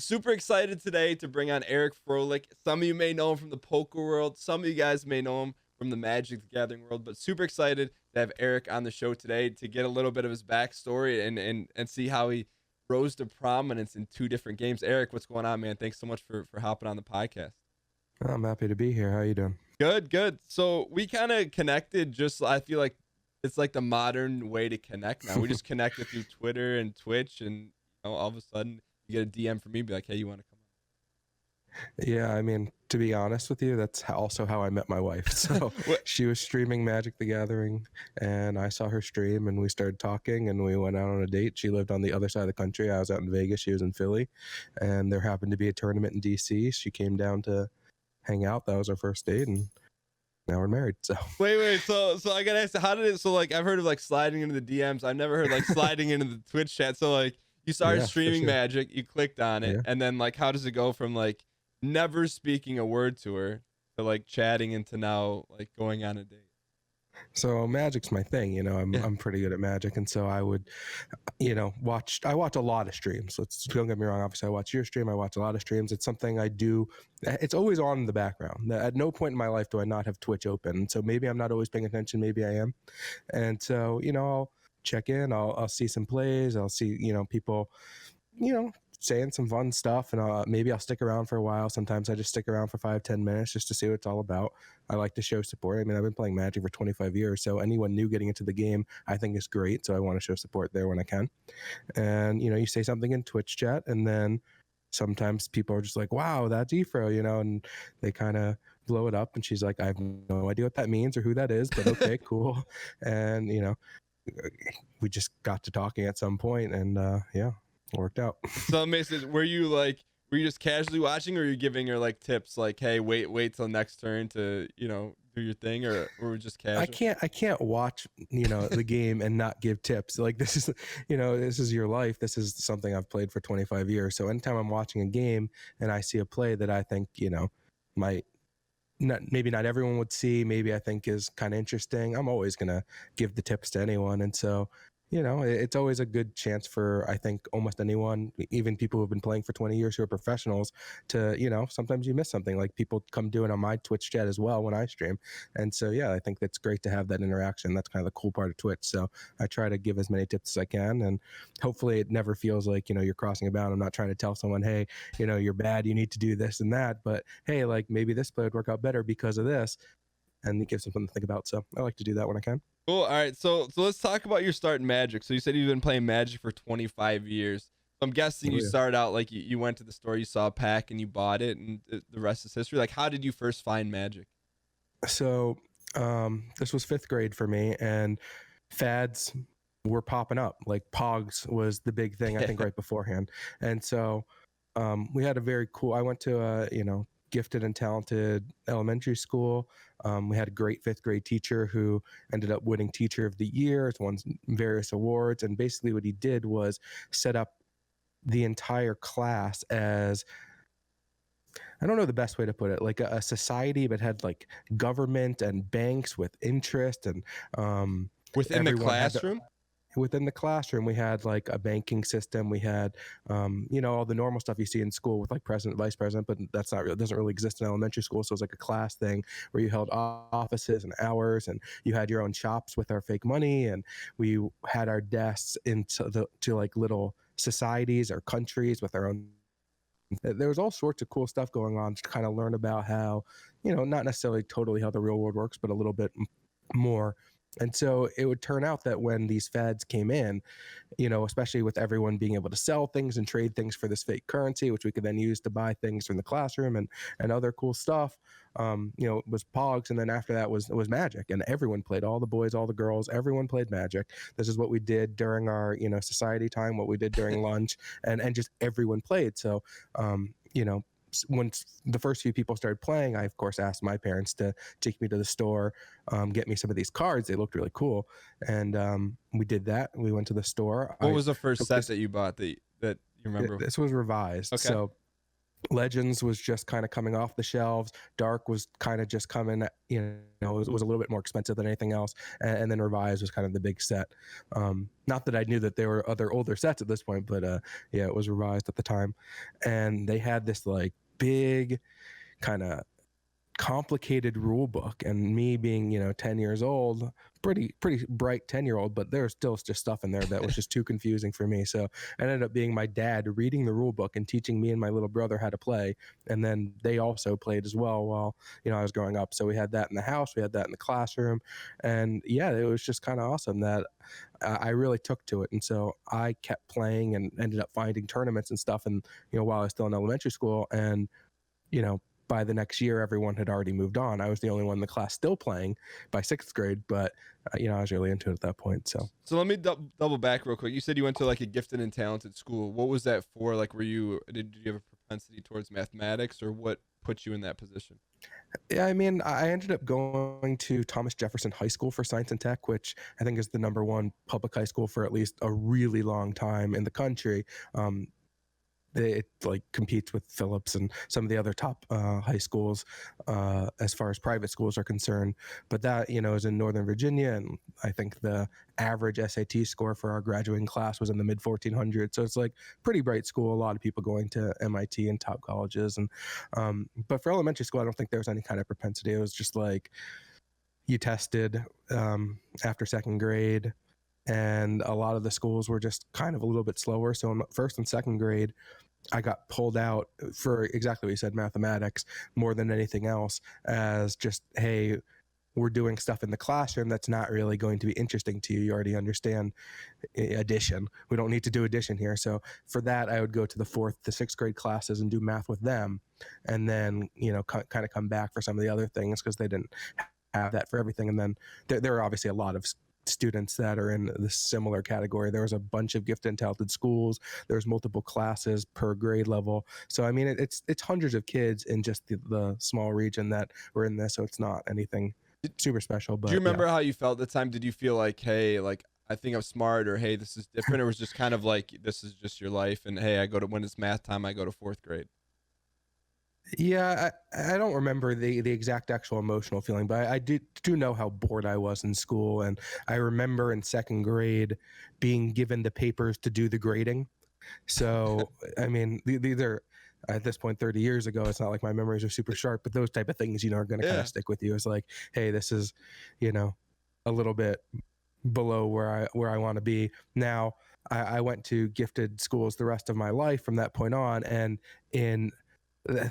super excited today to bring on Eric Froehlich. Some of you may know him from the poker world. Some of you guys may know him from the Magic the Gathering world, but super excited to have Eric on the show today to get a little bit of his backstory and see how he rose to prominence in two different games. Eric, what's going on, man? Thanks so much for hopping on the podcast. I'm happy to be here. How you doing? Good. So we kind of connected, I feel like it's like the modern way to connect now. We just connected through Twitter and Twitch, and all of a sudden you get a DM from me, be like, hey, you want to come on? Yeah, I mean, to be honest with you, that's also how I met my wife. So she was streaming Magic the Gathering, and I saw her stream, and we started talking, and we went out on a date. She lived on the other side of the country. I was out in Vegas. She was in Philly, and there happened to be a tournament in DC. She came down to hang out. That was our first date, and now we're married. So wait. So I gotta ask, how did it? So like, I've heard of like sliding into the DMs. I've never heard like sliding into the Twitch chat. So like, you started streaming Magic, you clicked on it, and then like, how does it go from like never speaking a word to her to like chatting into now like going on a date? So Magic's my thing, I'm pretty good at Magic. And so I would, watch a lot of streams. Don't get me wrong. Obviously I watch your stream. I watch a lot of streams. It's something I do. It's always on in the background. At no point in my life do I not have Twitch open. So maybe I'm not always paying attention. Maybe I am. And so, I'll check in, I'll see some plays. I'll see, people, saying some fun stuff, and maybe I'll stick around for a while. Sometimes I just stick around for 5-10 minutes just to see what it's all about. I like to show support. I mean, I've been playing Magic for 25 years, so anyone new getting into the game, I think is great. So I want to show support there when I can. And, you say something in Twitch chat, and then sometimes people are just like, wow, that's Efro, and they kind of blow it up. And she's like, I have no idea what that means or who that is, but okay, cool. And, we just got to talking at some point, and worked out. So amazing. Were you just casually watching, or were you giving her like tips like, hey, wait till next turn to do your thing, or were just casual? I can't watch the game and not give tips. Like, this is this is your life. This is something I've played for 25 years. So anytime I'm watching a game and I see a play that I think might maybe not everyone would see, maybe I think is kind of interesting, I'm always gonna give the tips to anyone. And so it's always a good chance for, I think, almost anyone, even people who have been playing for 20 years who are professionals, to, sometimes you miss something. Like, people come do it on my Twitch chat as well when I stream. And so, I think that's great to have that interaction. That's kind of the cool part of Twitch. So I try to give as many tips as I can. And hopefully it never feels like, you're crossing a bound. I'm not trying to tell someone, hey, you're bad, you need to do this and that. But, hey, like, maybe this play would work out better because of this. And it gives them something to think about. So I like to do that when I can. Cool. All right. So let's talk about your start in Magic. So you said you've been playing Magic for 25 years. So I'm guessing you started out like you went to the store, you saw a pack and you bought it, and the rest is history. Like, how did you first find Magic? So this was 5th grade for me, and fads were popping up. Like, Pogs was the big thing, I think, right beforehand. And so we had a very cool, I went to a, gifted and talented elementary school. We had a great 5th grade teacher who ended up winning Teacher of the Year, won various awards. And basically what he did was set up the entire class as, I don't know the best way to put it, like a society, but had like government and banks with interest. And within the classroom? Within the classroom, we had like a banking system. We had, all the normal stuff you see in school with like president, vice president, but that's not real. It doesn't really exist in elementary school. So it was like a class thing where you held offices and hours, and you had your own shops with our fake money, and we had our desks into to like little societies or countries with our own. There was all sorts of cool stuff going on to kind of learn about how, not necessarily totally how the real world works, but a little bit more. And so it would turn out that when these fads came in, especially with everyone being able to sell things and trade things for this fake currency, which we could then use to buy things from the classroom and other cool stuff, it was Pogs. And then after that was Magic, and everyone played, all the boys, all the girls, everyone played Magic. This is what we did during our, society time, what we did during lunch, and just everyone played. So, once the first few people started playing, I of course asked my parents to take me to the store, get me some of these cards. They looked really cool, and we did that. We went to the store. What was the first set that you bought that you remember? This was revised. Okay. So Legends was just kind of coming off the shelves. Dark was kind of just coming, it was a little bit more expensive than anything else. And then Revise was kind of the big set. Not that I knew that there were other older sets at this point, but yeah, it was Revised at the time. And they had this like big kind of complicated rule book, and me being 10 years old, pretty bright 10-year-old, but there was still just stuff in there that was just too confusing for me. So it ended up being my dad reading the rule book and teaching me and my little brother how to play, and then they also played as well while I was growing up. So we had that in the house, we had that in the classroom, and yeah, it was just kind of awesome that I really took to it. And so I kept playing and ended up finding tournaments and stuff, and while I was still in elementary school. And by the next year, everyone had already moved on. I was the only one in the class still playing by sixth grade, but I was really into it at that point. So let me double back real quick. You said you went to like a gifted and talented school. What was that for? Like, did you have a propensity towards mathematics, or what put you in that position? Yeah, I mean, I ended up going to Thomas Jefferson High School for Science and Tech, which I think is the #1 public high school for at least a really long time in the country. It like competes with Phillips and some of the other top high schools as far as private schools are concerned. But that, is in Northern Virginia, and I think the average SAT score for our graduating class was in the mid 1400s. So it's like pretty bright school. A lot of people going to MIT and top colleges. And but for elementary school, I don't think there was any kind of propensity. It was just like you tested after second grade. And a lot of the schools were just kind of a little bit slower. So in first and second grade, I got pulled out for exactly what you said, mathematics, more than anything else, as just, hey, we're doing stuff in the classroom that's not really going to be interesting to you. You already understand addition. We don't need to do addition here. So for that, I would go to the 4th to 6th grade classes and do math with them. And then, kind of come back for some of the other things because they didn't have that for everything. And then there are obviously a lot of students that are in the similar category. There was a bunch of gifted and talented schools. There's multiple classes per grade level. So I mean, it's hundreds of kids in just the small region that were in this. So it's not anything super special. But do you remember how you felt at the time? Did you feel like, hey, like I think I'm smart, or hey, this is different, or was just kind of like this is just your life, and hey, when it's math time, I go to 4th grade? Yeah, I don't remember the exact actual emotional feeling, but I do know how bored I was in school. And I remember in second grade being given the papers to do the grading. So, I mean, these are, at this point, 30 years ago. It's not like my memories are super sharp, but those type of things, are going to kind of stick with you. It's like, hey, this is, a little bit below where I want to be. Now, I went to gifted schools the rest of my life from that point on. And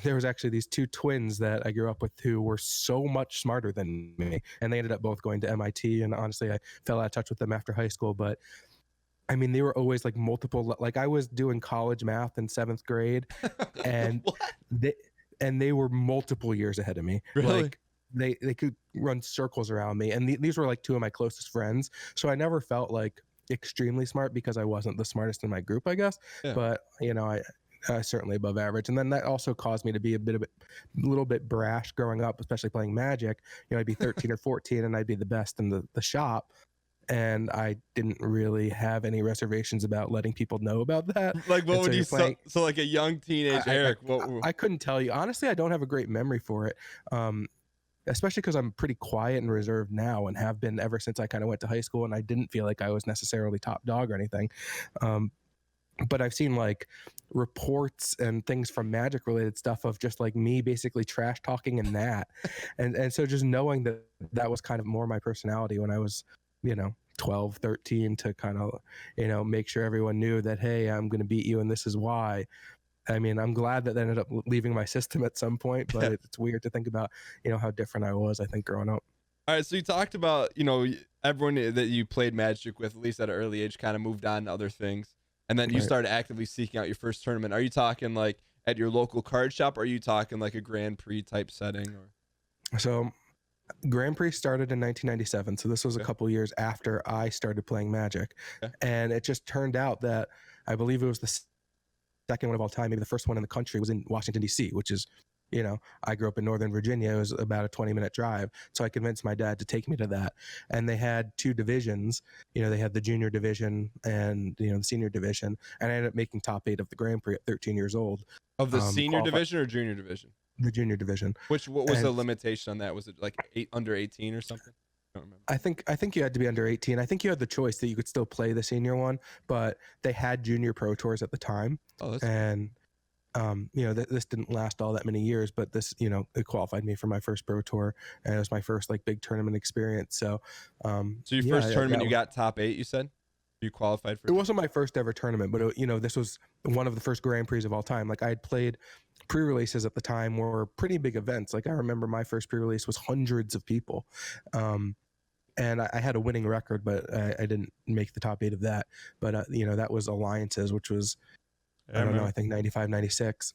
there was actually these two twins that I grew up with who were so much smarter than me, and they ended up both going to MIT. And honestly, I fell out of touch with them after high school. But I mean, they were always like multiple, like I was doing college math in 7th grade, and they were multiple years ahead of me. Really? Like they could run circles around me, and these were like two of my closest friends. So I never felt like extremely smart because I wasn't the smartest in my group, I guess. Yeah. But certainly above average. And then that also caused me to be a little bit brash growing up, especially playing Magic. I'd be 13 or 14 and I'd be the best in the shop. And I didn't really have any reservations about letting people know about that. Like, what would you say? So like a young teenage Eric, I couldn't tell you. Honestly, I don't have a great memory for it. Especially because I'm pretty quiet and reserved now, and have been ever since I kind of went to high school, and I didn't feel like I was necessarily top dog or anything. But I've seen like reports and things from Magic related stuff of just like me basically trash talking in that. and so just knowing that was kind of more my personality when I was, 12, 13, to kind of, make sure everyone knew that, hey, I'm going to beat you and this is why. I mean, I'm glad that ended up leaving my system at some point, but it's weird to think about, how different I was, I think, growing up. All right. So you talked about, everyone that you played Magic with, at least at an early age, kind of moved on to other things. And then you started actively seeking out your first tournament. Are you talking like at your local card shop, or are you talking like a Grand Prix type setting? Or so Grand Prix started in 1997. So this was a couple years after I started playing Magic. And it just turned out that I believe it was the second one of all time, maybe the first one in the country, was in Washington, D.C., which is I grew up in Northern Virginia. It was about a 20-minute drive. So I convinced my dad to take me to that. And they had 2 divisions. They had the junior division and, the senior division. And I ended up making top 8 of the Grand Prix at 13 years old. Of the senior division or junior division? The junior division. What was the limitation on that? Was it like under 18 or something? I don't remember. I think you had to be under 18. I think you had the choice that you could still play the senior one, but they had junior pro tours at the time. Oh, that's and this didn't last all that many years, but this, it qualified me for my first pro tour, and it was my first like big tournament experience. So your first tournament, you got top 8, you said? You qualified for? It wasn't my first ever tournament, but this was one of the first Grand Prix of all time. Like I had played pre-releases at the time were pretty big events. Like I remember my first pre-release was hundreds of people. And I had a winning record, but I didn't make the top 8 of that. But, that was Alliances, which was, I don't know, I think 95, 96,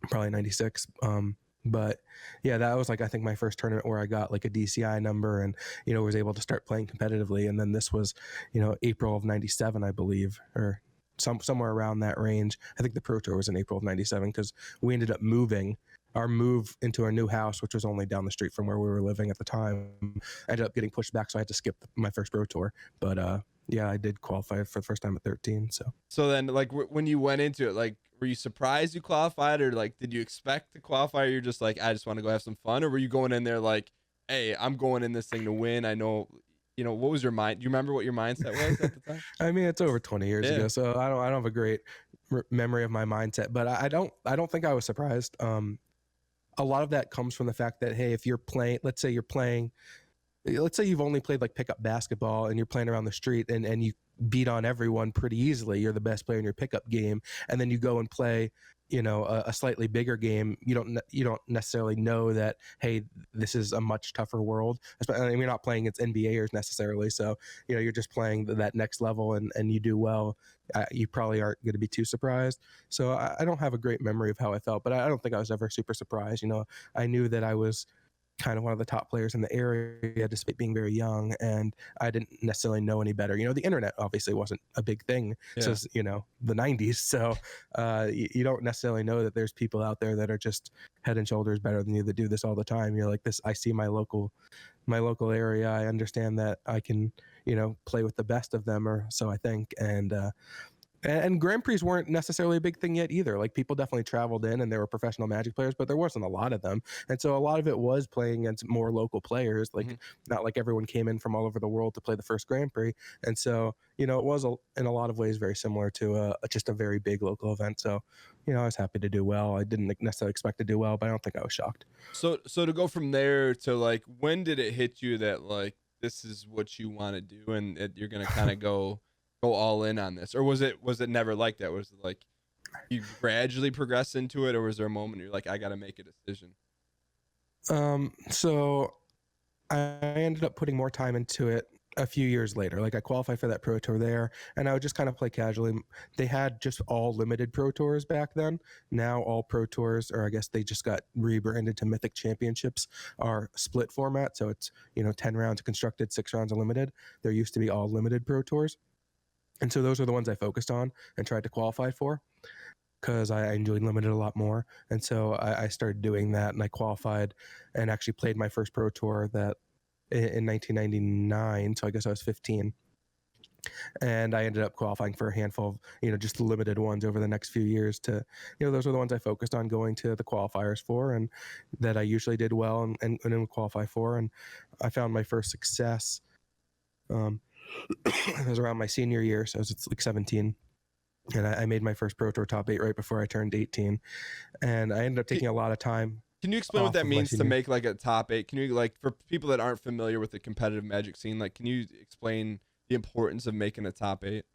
probably 96. But yeah, that was like, I think my first tournament where I got like a DCI number and, was able to start playing competitively. And then this was, April of 97, I believe, or somewhere around that range. I think the Pro Tour was in April of 97 because we ended up moving. Our move into our new house, which was only down the street from where we were living at the time, ended up getting pushed back. So I had to skip my first Pro Tour. But yeah, I did qualify for the first time at 13. So then, like, when you went into it, like, were you surprised you qualified, or like, did you expect to qualify? Or you're just like, I just want to go have some fun, or were you going in there like, hey, I'm going in this thing to win? I know, what was your mind? Do you remember what your mindset was at the time? I mean, it's over 20 years ago, so I don't have a great memory of my mindset, but I don't think I was surprised. A lot of that comes from the fact that, hey, if you're playing, let's say you've only played like pickup basketball and you're playing around the street and you beat on everyone pretty easily. You're the best player in your pickup game. And then you go and play, a slightly bigger game. You don't necessarily know that, hey, this is a much tougher world. I mean, you're not playing against NBAers necessarily. So, you're just playing that next level and you do well. You probably aren't going to be too surprised. So I don't have a great memory of how I felt, but I don't think I was ever super surprised. I knew that I was kind of one of the top players in the area despite being very young, and I didn't necessarily know any better. The internet obviously wasn't a big thing since the 90s, so you don't necessarily know that there's people out there that are just head and shoulders better than you that do this all the time. You're like, this, I see my local area, I understand that I can play with the best of them, or so I think. And Grand Prix weren't necessarily a big thing yet either. Like people definitely traveled in and there were professional Magic players, but there wasn't a lot of them. And so a lot of it was playing against more local players. Like not like everyone came in from all over the world to play the first Grand Prix. And so, it was in a lot of ways very similar to just a very big local event. So, I was happy to do well. I didn't necessarily expect to do well, but I don't think I was shocked. So to go from there to like, when did it hit you that like, this is what you want to do and you're going to kind of go all in on this? Or was it never like that? Was it like you gradually progress into it, or was there a moment you're like, I got to make a decision? So I ended up putting more time into it a few years later. Like I qualified for that Pro Tour there, and I would just kind of play casually. They had just all limited Pro Tours back then. Now all Pro Tours, or I guess they just got rebranded to Mythic Championships, are split format. So it's 10 rounds constructed, 6 rounds of limited. There used to be all limited Pro Tours. And so those are the ones I focused on and tried to qualify for because I enjoyed limited a lot more. And so I started doing that, and I qualified and actually played my first Pro Tour that in 1999. So I guess I was 15. And I ended up qualifying for a handful of, just limited ones over the next few years to, those are the ones I focused on going to the qualifiers for, and that I usually did well and would qualify for. And I found my first success. It was around my senior year, so I was like 17, and I made my first Pro Tour top 8 right before I turned 18, and I ended up taking a lot of time. Can you explain what that means to make like a top 8? Can you, like, for people that aren't familiar with the competitive Magic scene, like, can you explain the importance of making a top 8?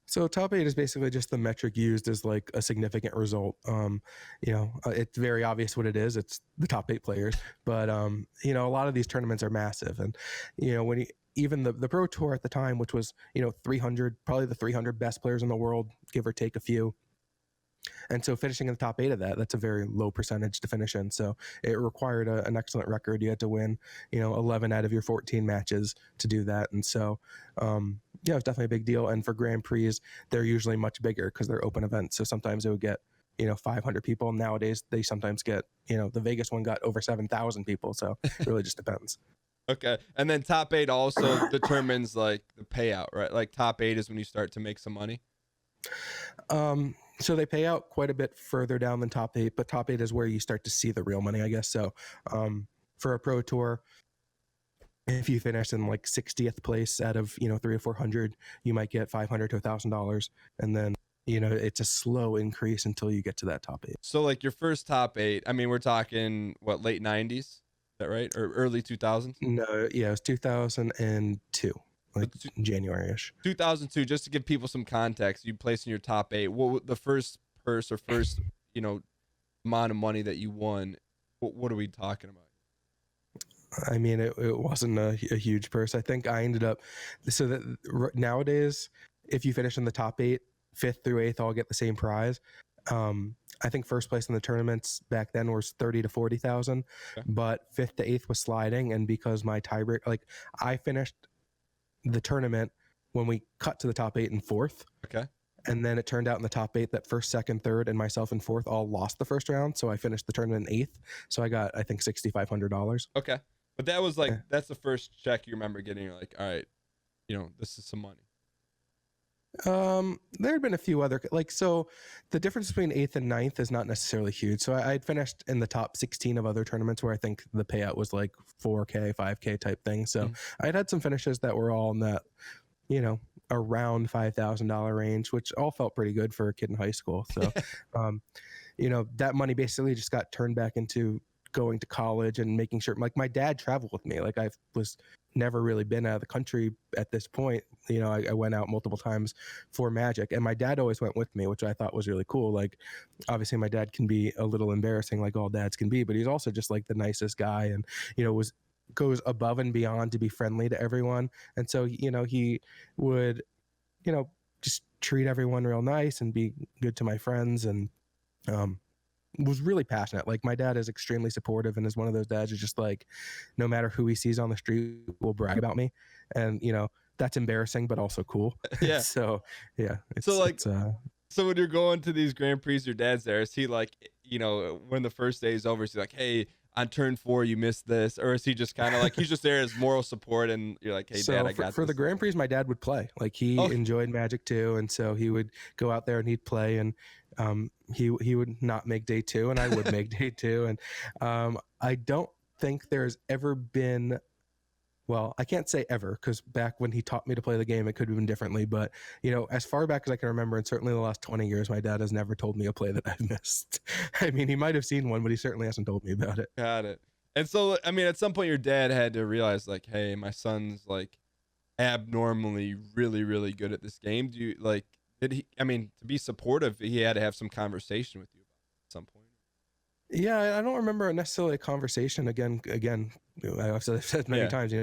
So top 8 is basically just the metric used as like a significant result. It's very obvious what it is. It's the top 8 players, but a lot of these tournaments are massive, and when even the Pro Tour at the time, which was 300, probably the 300 best players in the world, give or take a few. And so finishing in the top 8 of that's a very low percentage to finish in. So it required an excellent record. You had to win, 11 out of your 14 matches to do that. And so, it was definitely a big deal. And for Grand Prix, they're usually much bigger because they're open events. So sometimes it would get, 500 people. Nowadays, they sometimes get, the Vegas one got over 7,000 people. So it really just depends. Okay. And then top 8 also determines like the payout, right? Like top 8 is when you start to make some money. So they pay out quite a bit further down than top 8, but top 8 is where you start to see the real money, I guess. So for a pro tour, if you finish in like 60th place out of 300 or 400, you might get $500 to $1,000, and then it's a slow increase until you get to that top 8. So like your first top 8, I mean, we're talking what, late 90s, is that right, or early 2000s? No, yeah, it was 2002, like January-ish. 2002. Just to give people some context, you placed in your top 8. What the first purse or first amount of money that you won? What are we talking about? I mean, it wasn't a huge purse. I think I ended up, so that nowadays, if you finish in the top 8, 5th through 8th all get the same prize. I think first place in the tournaments back then was 30 to 40,000, but 5th to 8th was sliding, and because my tiebreak, like I finished the tournament when we cut to the top 8 and 4th. Okay. And then it turned out in the top 8 that 1st, 2nd, 3rd, and myself in 4th all lost the first round. So I finished the tournament in 8th. So I got, I think, $6,500. Okay. But that was like, that's the first check you remember getting. You're like, all right, this is some money. There had been a few other, so the difference between 8th and 9th is not necessarily huge. So I'd finished in the top 16 of other tournaments where I think the payout was like 4K, 5K type thing. So I'd had some finishes that were all in that, around $5,000 range, which all felt pretty good for a kid in high school. So, that money basically just got turned back into going to college and making sure, like, my dad traveled with me. Like, I was never really been out of the country at this point. I went out multiple times for Magic, and my dad always went with me, which I thought was really cool. Like, obviously my dad can be a little embarrassing, like all dads can be, but he's also just like the nicest guy, and goes above and beyond to be friendly to everyone. And so he would just treat everyone real nice and be good to my friends, and was really passionate. Like, my dad is extremely supportive and is one of those dads who's just like, no matter who he sees on the street will brag about me. And that's embarrassing but also cool. Yeah. So yeah, so when you're going to these Grand Prix, your dad's there, is he like, when the first day is over, is he like, hey, on turn 4 you missed this? Or is he just kind of like, he's just there as moral support, and you're like, hey, Dad, I got for this? The Grand Prix, my dad would play. Like, he enjoyed Magic too, and so he would go out there and he'd play, and he would not make day 2, and I would make day 2. And I don't think there's ever been, well, I can't say ever, because back when he taught me to play the game, it could have been differently. But, as far back as I can remember, and certainly the last 20 years, my dad has never told me a play that I've missed. I mean, he might have seen one, but he certainly hasn't told me about it. Got it. And so, I mean, at some point your dad had to realize, like, hey, my son's like abnormally really, really good at this game. Do you like, did he, I mean, to be supportive, he had to have some conversation with you about it at some point? Yeah, I don't remember necessarily a conversation. Again, I've said many times,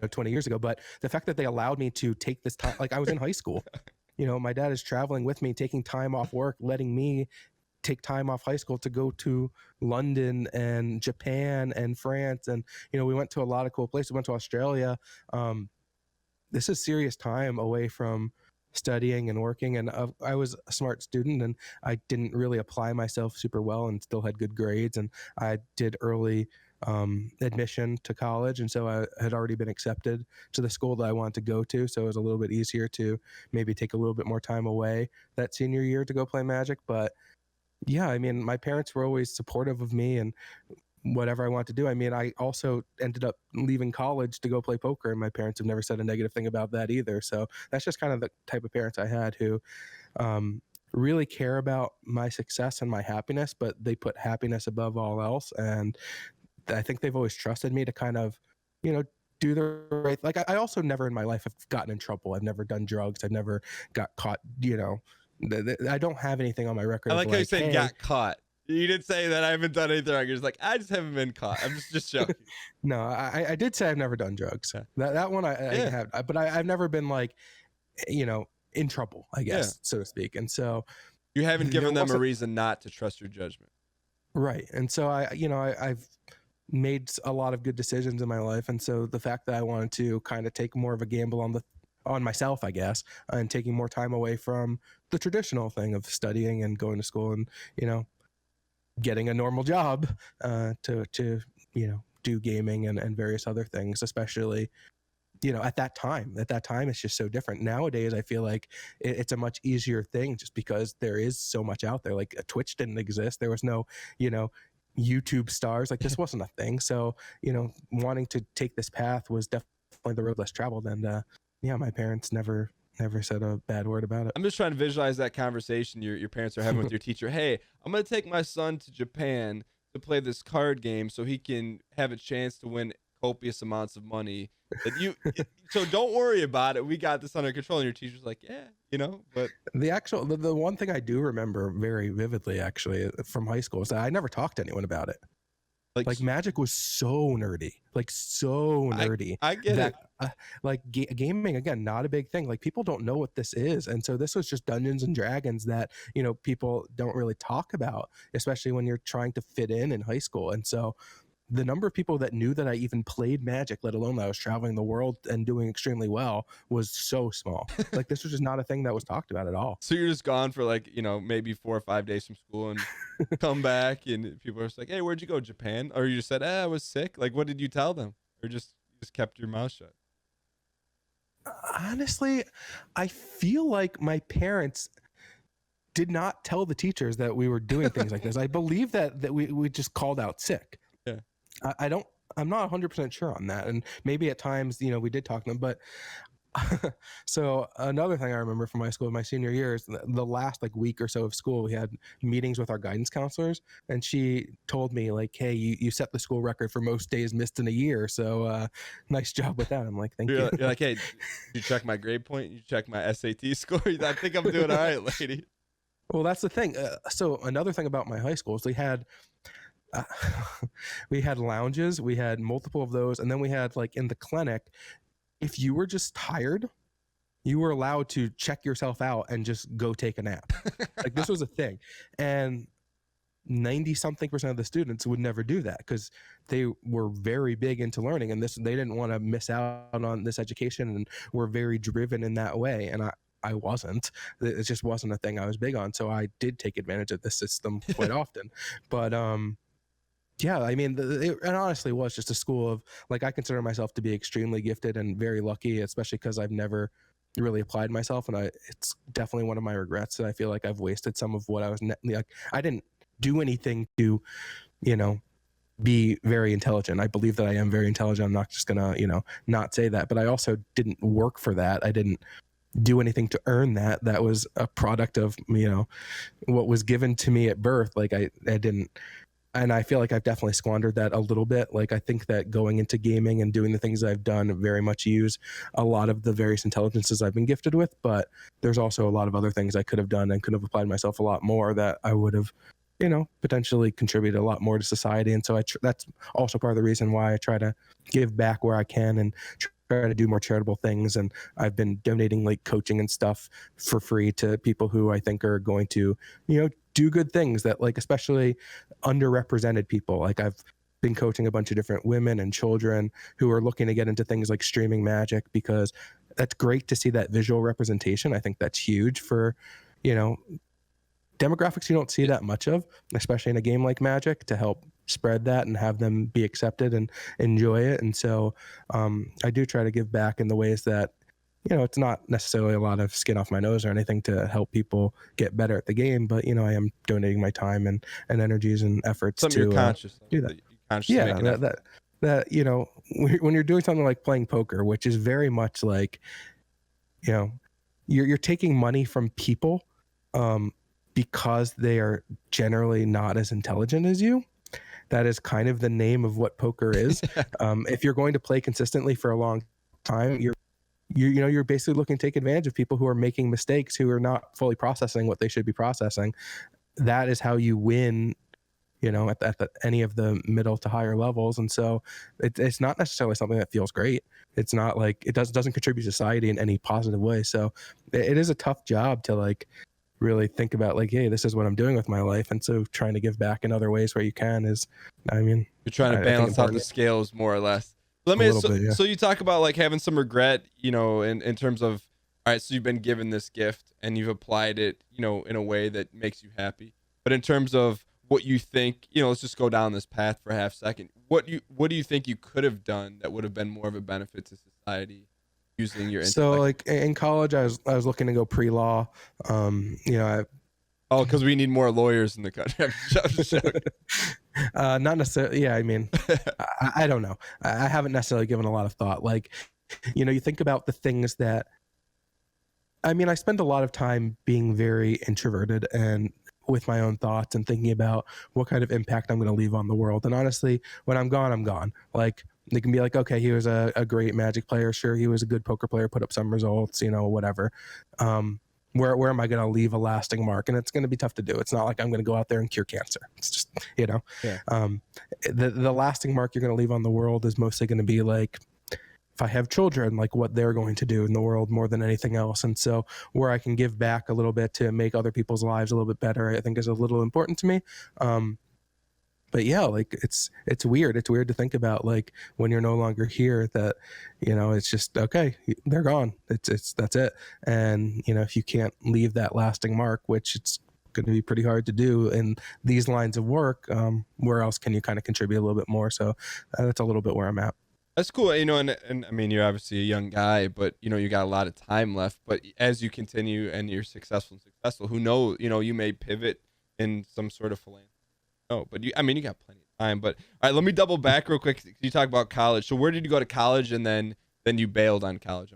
20 years ago, but the fact that they allowed me to take this time, like I was in high school, my dad is traveling with me, taking time off work, letting me take time off high school to go to London and Japan and France. And, we went to a lot of cool places. We went to Australia. This is serious time away from studying and working, and I was a smart student, and I didn't really apply myself super well and still had good grades, and I did early admission to college, and so I had already been accepted to the school that I wanted to go to, so it was a little bit easier to maybe take a little bit more time away that senior year to go play Magic. But yeah, I mean, my parents were always supportive of me and whatever I want to do. I mean, I also ended up leaving college to go play poker, and my parents have never said a negative thing about that either. So that's just kind of the type of parents I had, who really care about my success and my happiness, but they put happiness above all else. And I think they've always trusted me to kind of, do the right, like I also never in my life have gotten in trouble. I've never done drugs. I've never got caught, I don't have anything on my record. I like how you said got caught. You didn't say that I haven't done anything wrong. You're just like, I just haven't been caught. I'm just joking. No, I did say I've never done drugs. That one I have, but I've never been like, in trouble, I guess, so to speak. And so you haven't given them a reason not to trust your judgment. Right. And so I've made a lot of good decisions in my life. And so the fact that I wanted to kind of take more of a gamble on the on myself, I guess, and taking more time away from the traditional thing of studying and going to school and, you know, getting a normal job to you know, do gaming and various other things, especially, you know, at that time it's just so different. Nowadays I feel like it's a much easier thing just because there is so much out there. Like Twitch didn't exist, there was no, you know, YouTube stars, like this wasn't a thing. So, you know, wanting to take this path was definitely the road less traveled. And yeah, my parents never said a bad word about it. I'm just trying to visualize that conversation your parents are having with your teacher. Hey, I'm gonna take my son to Japan to play this card game so he can have a chance to win copious amounts of money. That you so don't worry about it. We got this under control. And your teacher's like, yeah, you know. But the one thing I do remember very vividly, actually, from high school is that I never talked to anyone about it. Like Magic was so nerdy, like so nerdy. I get that, it. Like gaming, again, not a big thing. Like people don't know what this is, and so this was just Dungeons and Dragons that, you know, people don't really talk about, especially when you're trying to fit in high school. And so the number of people that knew that I even played Magic, let alone that I was traveling the world and doing extremely well, was so small. Like this was just not a thing that was talked about at all. So you're just gone for like, you know, maybe 4 or 5 days from school and come back and people are just like, hey, where'd you go? Japan? Or you just said, I was sick. Like, what did you tell them? Or just kept your mouth shut? Honestly, I feel like my parents did not tell the teachers that we were doing things like this. I believe that we just called out sick. Yeah. I'm not 100% sure on that. And maybe at times, you know, we did talk to them, but so another thing I remember from my school in my senior year is the last like week or so of school, we had meetings with our guidance counselors, and she told me like, hey, you set the school record for most days missed in a year. So nice job with that. I'm like, thank you. You're like, hey, did you check my grade point? You check my SAT score? I think I'm doing all right, lady. Well, that's the thing. So another thing about my high school is we had lounges, we had multiple of those, and then we had like in the clinic, if you were just tired, you were allowed to check yourself out and just go take a nap. Like this was a thing. And 90-something% of the students would never do that because they were very big into learning, and they didn't want to miss out on this education, and were very driven in that way. And I wasn't. It just wasn't a thing I was big on. So I did take advantage of the system quite often. But yeah, I mean, it honestly was just a school of, like, I consider myself to be extremely gifted and very lucky, especially because I've never really applied myself. And it's definitely one of my regrets that I feel like I've wasted some of what I was, like, I didn't do anything to, you know, be very intelligent. I believe that I am very intelligent. I'm not just gonna, you know, not say that, but I also didn't work for that. I didn't do anything to earn that. That was a product of, you know, what was given to me at birth. Like I didn't, and I feel like I've definitely squandered that a little bit. Like I think that going into gaming and doing the things I've done very much use a lot of the various intelligences I've been gifted with, but there's also a lot of other things I could have done and could have applied myself a lot more that I would have, you know, potentially contributed a lot more to society. And so that's also part of the reason why I try to give back where I can and try to do more charitable things. And I've been donating like coaching and stuff for free to people who I think are going to, you know, do good things, that like especially underrepresented people. Like I've been coaching a bunch of different women and children who are looking to get into things like streaming Magic, because that's great to see that visual representation. I think that's huge for, you know, demographics you don't see that much of, especially in a game like Magic, to help spread that and have them be accepted and enjoy it. And so I do try to give back in the ways that, you know, it's not necessarily a lot of skin off my nose or anything to help people get better at the game, but, you know, I am donating my time and energies and efforts to you're conscious do that. Yeah, that, you know, when you're doing something like playing poker, which is very much like, you know, you're taking money from people because they are generally not as intelligent as you. That is kind of the name of what poker is. If you're going to play consistently for a long time, you're basically looking to take advantage of people who are making mistakes, who are not fully processing what they should be processing. That is how you win, you know, at any of the middle to higher levels. And so it's not necessarily something that feels great. It's not like it doesn't contribute to society in any positive way. So it is a tough job to like really think about, like, hey, this is what I'm doing with my life. And so trying to give back in other ways where you can is, I mean, you're trying to balance out the scales more or less. Let A me. little bit, yeah. So you talk about like having some regret, in terms of, all right, so you've been given this gift and you've applied it, in a way that makes you happy. But in terms of what you think, let's just go down this path for a half second. What do you think you could have done that would have been more of a benefit to society using your intellect? So like in college, I was looking to go pre-law. Oh, because we need more lawyers in the country. Not necessarily. Yeah, I mean, I don't know. I haven't necessarily given a lot of thought. Like, you think about the things that. I mean, I spend a lot of time being very introverted and with my own thoughts and thinking about what kind of impact I'm going to leave on the world. And honestly, when I'm gone, I'm gone. Like, they can be like, okay, he was a great Magic player. Sure, he was a good poker player, put up some results, whatever. Where am I going to leave a lasting mark? And it's going to be tough to do. It's not like I'm going to go out there and cure cancer. It's just, Yeah. The lasting mark you're going to leave on the world is mostly going to be like, if I have children, like what they're going to do in the world more than anything else. And so where I can give back a little bit to make other people's lives a little bit better, I think is a little important to me. But yeah, like it's weird. It's weird to think about, like, when you're no longer here, that, it's just, okay, they're gone. That's it. And, if you can't leave that lasting mark, which it's going to be pretty hard to do in these lines of work, where else can you kind of contribute a little bit more? So that's a little bit where I'm at. That's cool. And I mean, you're obviously a young guy, but you got a lot of time left. But as you continue and you're successful, who knows, you may pivot in some sort of philanthropy. No, but you got plenty of time. But all right, let me double back real quick. You talk about college. So where did you go to college, and then you bailed on college?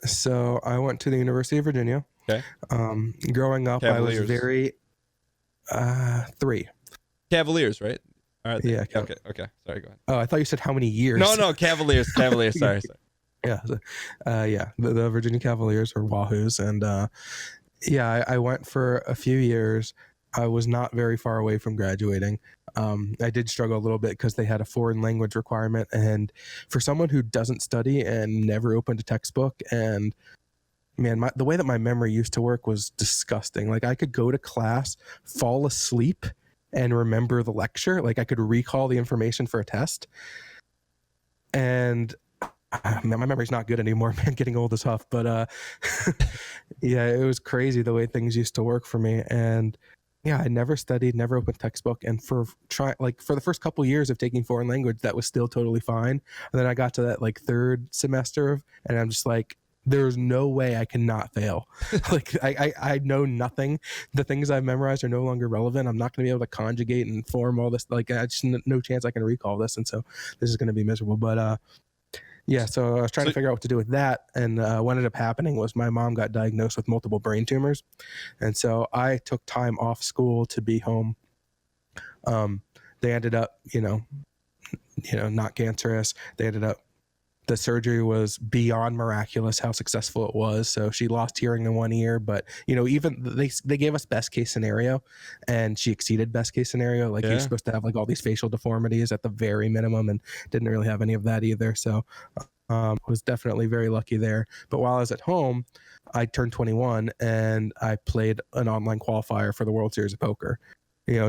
So I went to the University of Virginia. Okay. Growing up, Cavaliers. I was very 3 Cavaliers, right? All right. Yeah. Okay. Sorry, go ahead. Oh, I thought you said how many years. No, Cavaliers. Sorry. Yeah. The Virginia Cavaliers, or Wahoos. And I went for a few years. I was not very far away from graduating. I did struggle a little bit because they had a foreign language requirement. And for someone who doesn't study and never opened a textbook, and man, the way that my memory used to work was disgusting. Like, I could go to class, fall asleep, and remember the lecture. Like, I could recall the information for a test. And man, my memory's not good anymore, man. Getting old is tough. But yeah, it was crazy the way things used to work for me. And yeah, I never studied, never opened textbook. And for the first couple years of taking foreign language, that was still totally fine. And then I got to that like third semester, and I'm just like, there's no way I cannot fail. Like, I know nothing. The things I've memorized are no longer relevant. I'm not going to be able to conjugate and form all this. Like, I just no chance I can recall this. And so this is going to be miserable. But yeah, so I was trying to figure out what to do with that. And what ended up happening was my mom got diagnosed with multiple brain tumors. And so I took time off school to be home. They ended up, not cancerous. The surgery was beyond miraculous how successful it was. So she lost hearing in one ear, but even they gave us best case scenario, and she exceeded best case scenario. Like, you're supposed to have like all these facial deformities at the very minimum, and didn't really have any of that either. So was definitely very lucky there. But while I was at home, I turned 21 and I played an online qualifier for the World Series of Poker.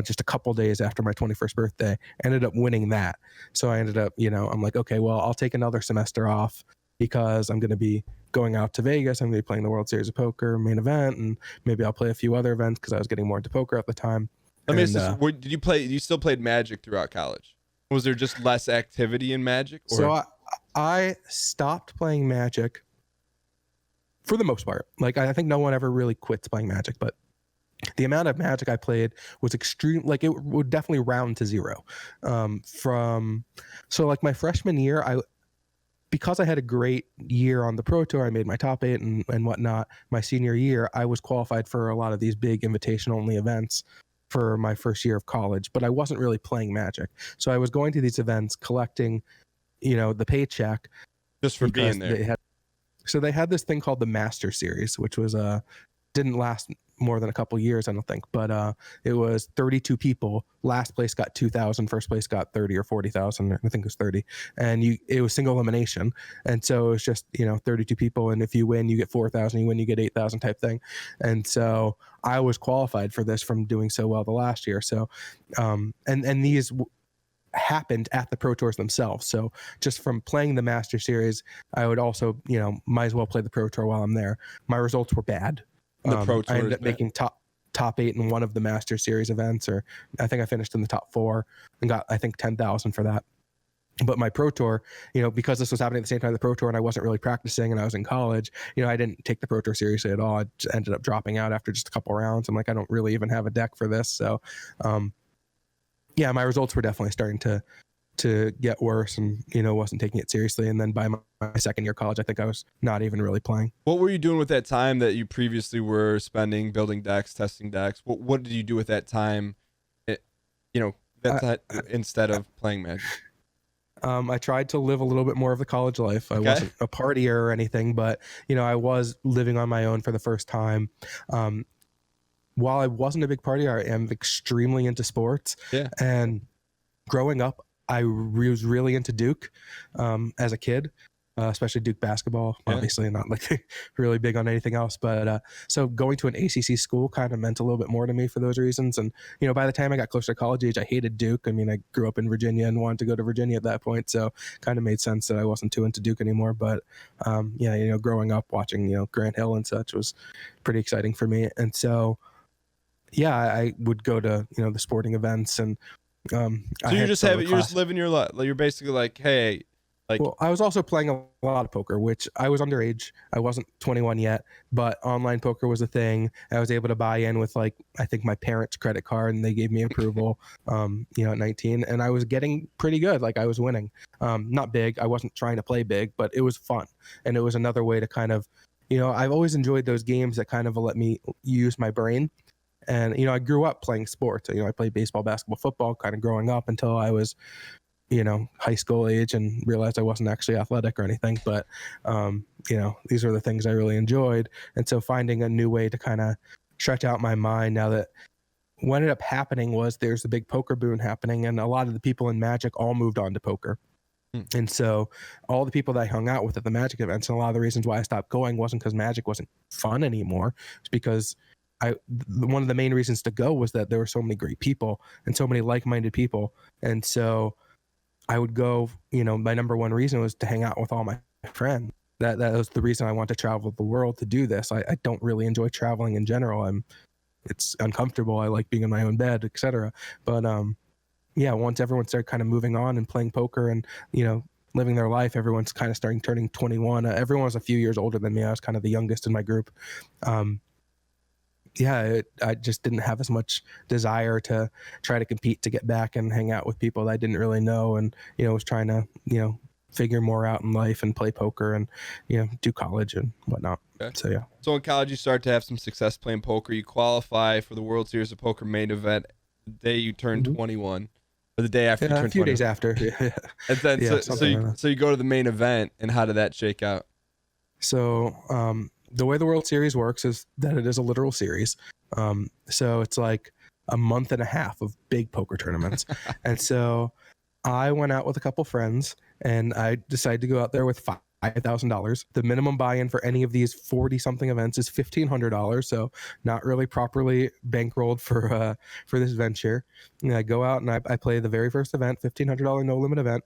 Just a couple days after my 21st birthday, ended up winning that. So I ended up, I'm like, okay, well, I'll take another semester off because I'm going to be going out to Vegas. I'm going to be playing the World Series of Poker main event, and maybe I'll play a few other events because I was getting more into poker at the time. Let me ask this. Did you play? You still played Magic throughout college? Was there just less activity in Magic? Or? So I stopped playing Magic for the most part. Like, I think no one ever really quits playing Magic, but the amount of Magic I played was extreme. Like, it would definitely round to 0. So like my freshman year, because I had a great year on the Pro Tour, I made my top 8 and whatnot. My senior year, I was qualified for a lot of these big invitation only events for my first year of college, but I wasn't really playing Magic. So I was going to these events, collecting, the paycheck just for being there. They had this thing called the Master Series, which was didn't last more than a couple years, I don't think, but it was 32 people. Last place got 2,000, first place got 30 or 40,000. I think it was 30, and it was single elimination, and so it was just 32 people, and if you win, you get 4,000. You win, you get 8,000 type thing. And so I was qualified for this from doing so well the last year. So, and these happened at the Pro Tours themselves. So just from playing the Master Series, I would also, might as well play the Pro Tour while I'm there. My results were bad. The Pro Tour I ended up making top 8 in one of the Master Series events, or I think I finished in the top 4 and got, I think, 10,000 for that. But my Pro Tour, because this was happening at the same time as the Pro Tour and I wasn't really practicing and I was in college, I didn't take the Pro Tour seriously at all. I just ended up dropping out after just a couple rounds. I'm like, I don't really even have a deck for this. So, my results were definitely starting to get worse and, wasn't taking it seriously. And then by my second year of college, I think I was not even really playing. What were you doing with that time that you previously were spending building decks, testing decks? What did you do with that time, instead of playing Magic? I tried to live a little bit more of the college life. I wasn't a partier or anything, but, I was living on my own for the first time. While I wasn't a big partier, I am extremely into sports. Yeah. And growing up, I was really into Duke as a kid, especially Duke basketball, obviously not like really big on anything else. But so going to an ACC school kind of meant a little bit more to me for those reasons. And, by the time I got closer to college age, I hated Duke. I mean, I grew up in Virginia and wanted to go to Virginia at that point. So kind of made sense that I wasn't too into Duke anymore. But growing up watching, Grant Hill and such was pretty exciting for me. And so, I would go to, the sporting events and, so you're just living your life. You're basically like, hey, well, I was also playing a lot of poker, which I was underage. I wasn't 21 yet, but online poker was a thing. I was able to buy in with I think my parents' credit card, and they gave me approval, at 19, and I was getting pretty good. I was winning, not big. I wasn't trying to play big, but it was fun. And it was another way to kind of, I've always enjoyed those games that kind of let me use my brain. And, I grew up playing sports. I played baseball, basketball, football kind of growing up until I was, high school age and realized I wasn't actually athletic or anything. But, these are the things I really enjoyed. And so finding a new way to kind of stretch out my mind now that what ended up happening was there's a big poker boom happening and a lot of the people in Magic all moved on to poker. And so all the people that I hung out with at the Magic events, and a lot of the reasons why I stopped going wasn't because Magic wasn't fun anymore. It's because one of the main reasons to go was that there were so many great people and so many like-minded people. And so I would go, my number one reason was to hang out with all my friends. That was the reason I want to travel the world to do this. I don't really enjoy traveling in general. It's uncomfortable. I like being in my own bed, etc. But once everyone started kind of moving on and playing poker and, living their life, everyone's kind of turning 21. Everyone was a few years older than me. I was kind of the youngest in my group. I just didn't have as much desire to try to compete to get back and hang out with people that I didn't really know, and was trying to figure more out in life and play poker and do college and whatnot. Okay. So in college you start to have some success playing poker. You qualify for the World Series of Poker main event the day you turn 21, or the day after you turn 21. A few days after. And then so you go to the main event, and how did that shake out? So the way the World Series works is that it is a literal series. So it's like a month and a half of big poker tournaments. And so I went out with a couple friends and I decided to go out there with $5,000. The minimum buy-in for any of these 40-something events is $1,500. So not really properly bankrolled for this venture. And I go out and I play the very first event, $1,500 no limit event.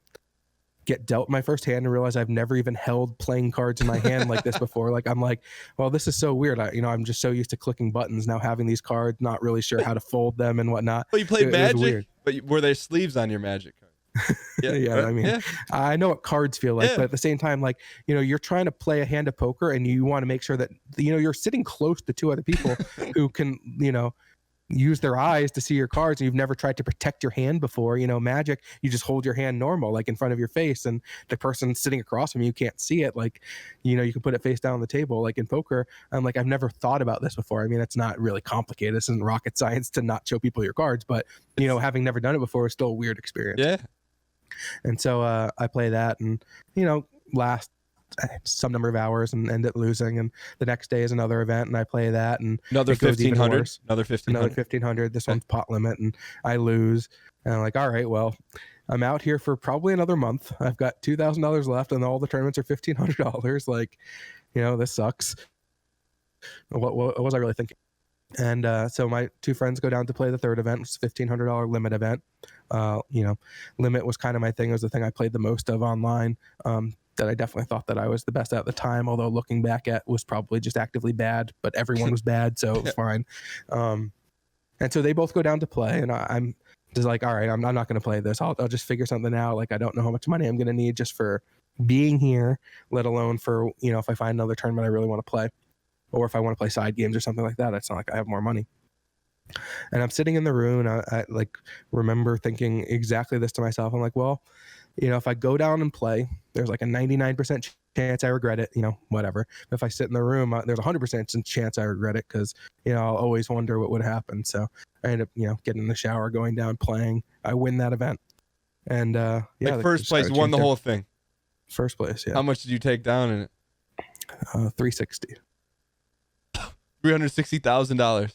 Get dealt my first hand and realize I've never even held playing cards in my hand like this before. I'm like, well, this is so weird. I'm just so used to clicking buttons now, having these cards, not really sure how to fold them and whatnot. Well, you played Magic, but were there sleeves on your Magic card? Yeah. I know what cards feel like, but at the same time, you're trying to play a hand of poker and you want to make sure that, you're sitting close to two other people who can, use their eyes to see your cards, and you've never tried to protect your hand before. Magic, you just hold your hand normal, in front of your face, and the person sitting across from you can't see it. You can put it face down on the table. In poker, I'm I've never thought about this before. I mean, it's not really complicated. This isn't rocket science to not show people your cards, but having never done it before is still a weird experience. Yeah. And so I play that, and last some number of hours and end up losing, and the next day is another event and I play that, and another 1,500, another 1,500. This one's pot limit, and I lose, and I'm like, all right, well, I'm out here for probably another month. I've got $2,000 left and all the tournaments are $1,500. This sucks. What was I really thinking? And so my two friends go down to play the third event, which is a $1,500 limit event. Limit was kind of my thing. It was the thing I played the most of online. That I definitely thought that I was the best at the time, although looking back at was probably just actively bad, but everyone was bad, so it was fine. And so they both go down to play, and I'm just like, all right, I'm not going to play this. I'll just figure something out. Like, I don't know how much money I'm going to need just for being here, let alone for, if I find another tournament I really want to play, or if I want to play side games or something like that. It's not like I have more money. And I'm sitting in the room, and I like remember thinking exactly this to myself. I'm like, well, if I go down and play, there's like a 99% chance I regret it, whatever. If I sit in the room, there's a 100% chance I regret it, because, I'll always wonder what would happen. So I end up, getting in the shower, going down, playing. I win that event. And first place, won the whole thing. First place, yeah. How much did you take down in it? $360. $360,000.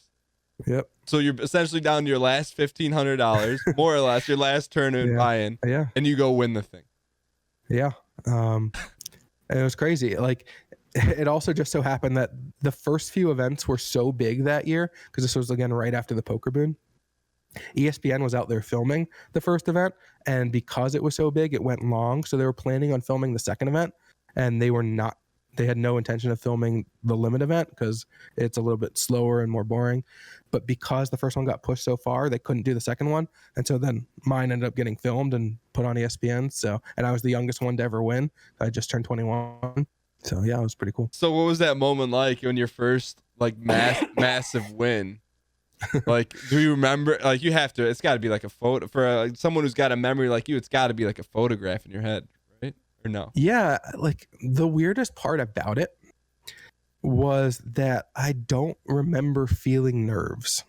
Yep. So you're essentially down to your last $1,500, more or less, your last tournament buy-in. Yeah. And you go win the thing. Yeah. And it was crazy. Like, it also just so happened that the first few events were so big that year, because this was, again, right after the poker boom. ESPN was out there filming the first event, and because it was so big, it went long. So they were planning on filming the second event, and they had no intention of filming the limit event because it's a little bit slower and more boring. But because the first one got pushed so far, they couldn't do the second one. And so then mine ended up getting filmed and put on ESPN. And I was the youngest one to ever win. I just turned 21. So yeah, it was pretty cool. So what was that moment like when your first like massive win? Like, do you remember? Like, you have to. It's got to be like a photo for someone who's got a memory like you. It's got to be like a photograph in your head, right? Or no? Yeah, like the weirdest part about it was that I don't remember feeling nerves,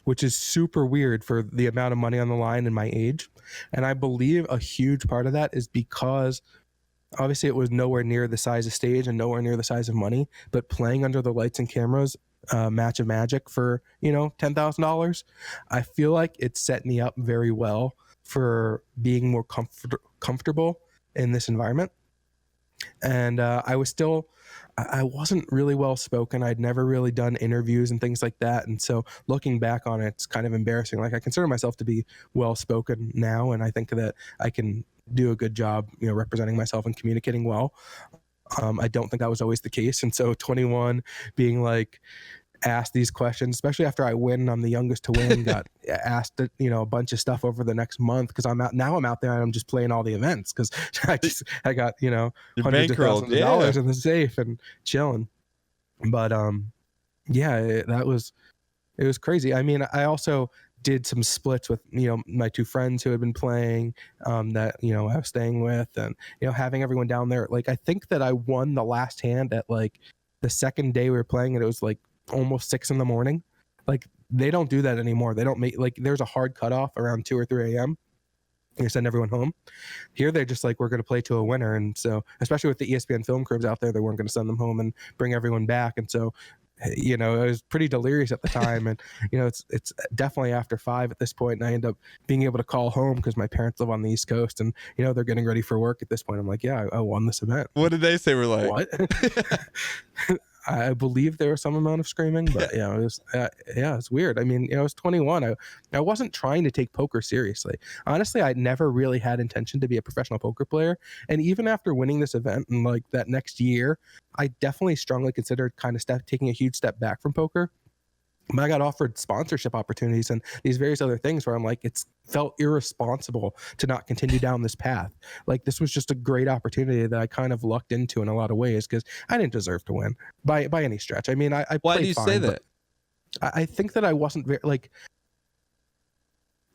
which is super weird for the amount of money on the line and my age. And I believe a huge part of that is because obviously it was nowhere near the size of stage and nowhere near the size of money, but playing under the lights and cameras, match of magic for, $10,000, I feel like it set me up very well for being more comfortable in this environment. And I wasn't really well spoken. I'd never really done interviews and things like that. And so looking back on it, it's kind of embarrassing. Like, I consider myself to be well spoken now, and I think that I can do a good job, representing myself and communicating well. I don't think that was always the case. And so 21, being like asked these questions, especially after I win, I'm the youngest to win, got asked, a bunch of stuff over the next month, because I'm out there and I'm just playing all the events, because I got, hundreds of thousands of dollars in the safe and chilling. But it was crazy. I mean, I also did some splits with, my two friends who had been playing, that, I was staying with, and, having everyone down there. Like, I think that I won the last hand at like the second day we were playing, and it was like almost 6 a.m. Like, they don't do that anymore. They don't make, like, there's a hard cutoff around 2 or 3 a.m. You send everyone home. Here, they're just like, we're going to play to a winner. And so, especially with the ESPN film crews out there, they weren't going to send them home and bring everyone back. And so, it was pretty delirious at the time. And, it's definitely after 5 at this point. And I end up being able to call home because my parents live on the East Coast, and, they're getting ready for work at this point. I'm like, yeah, I won this event. What did they say? We're like, what? I believe there was some amount of screaming, but it was, it's weird. I mean, I was 21. I wasn't trying to take poker seriously. Honestly, I never really had intention to be a professional poker player. And even after winning this event and like that next year, I definitely strongly considered kind of taking a huge step back from poker. I got offered sponsorship opportunities and these various other things where I'm like, it's felt irresponsible to not continue down this path. Like, this was just a great opportunity that I kind of lucked into in a lot of ways, because I didn't deserve to win by any stretch. I mean, I why do you say that? I think that I wasn't very, like,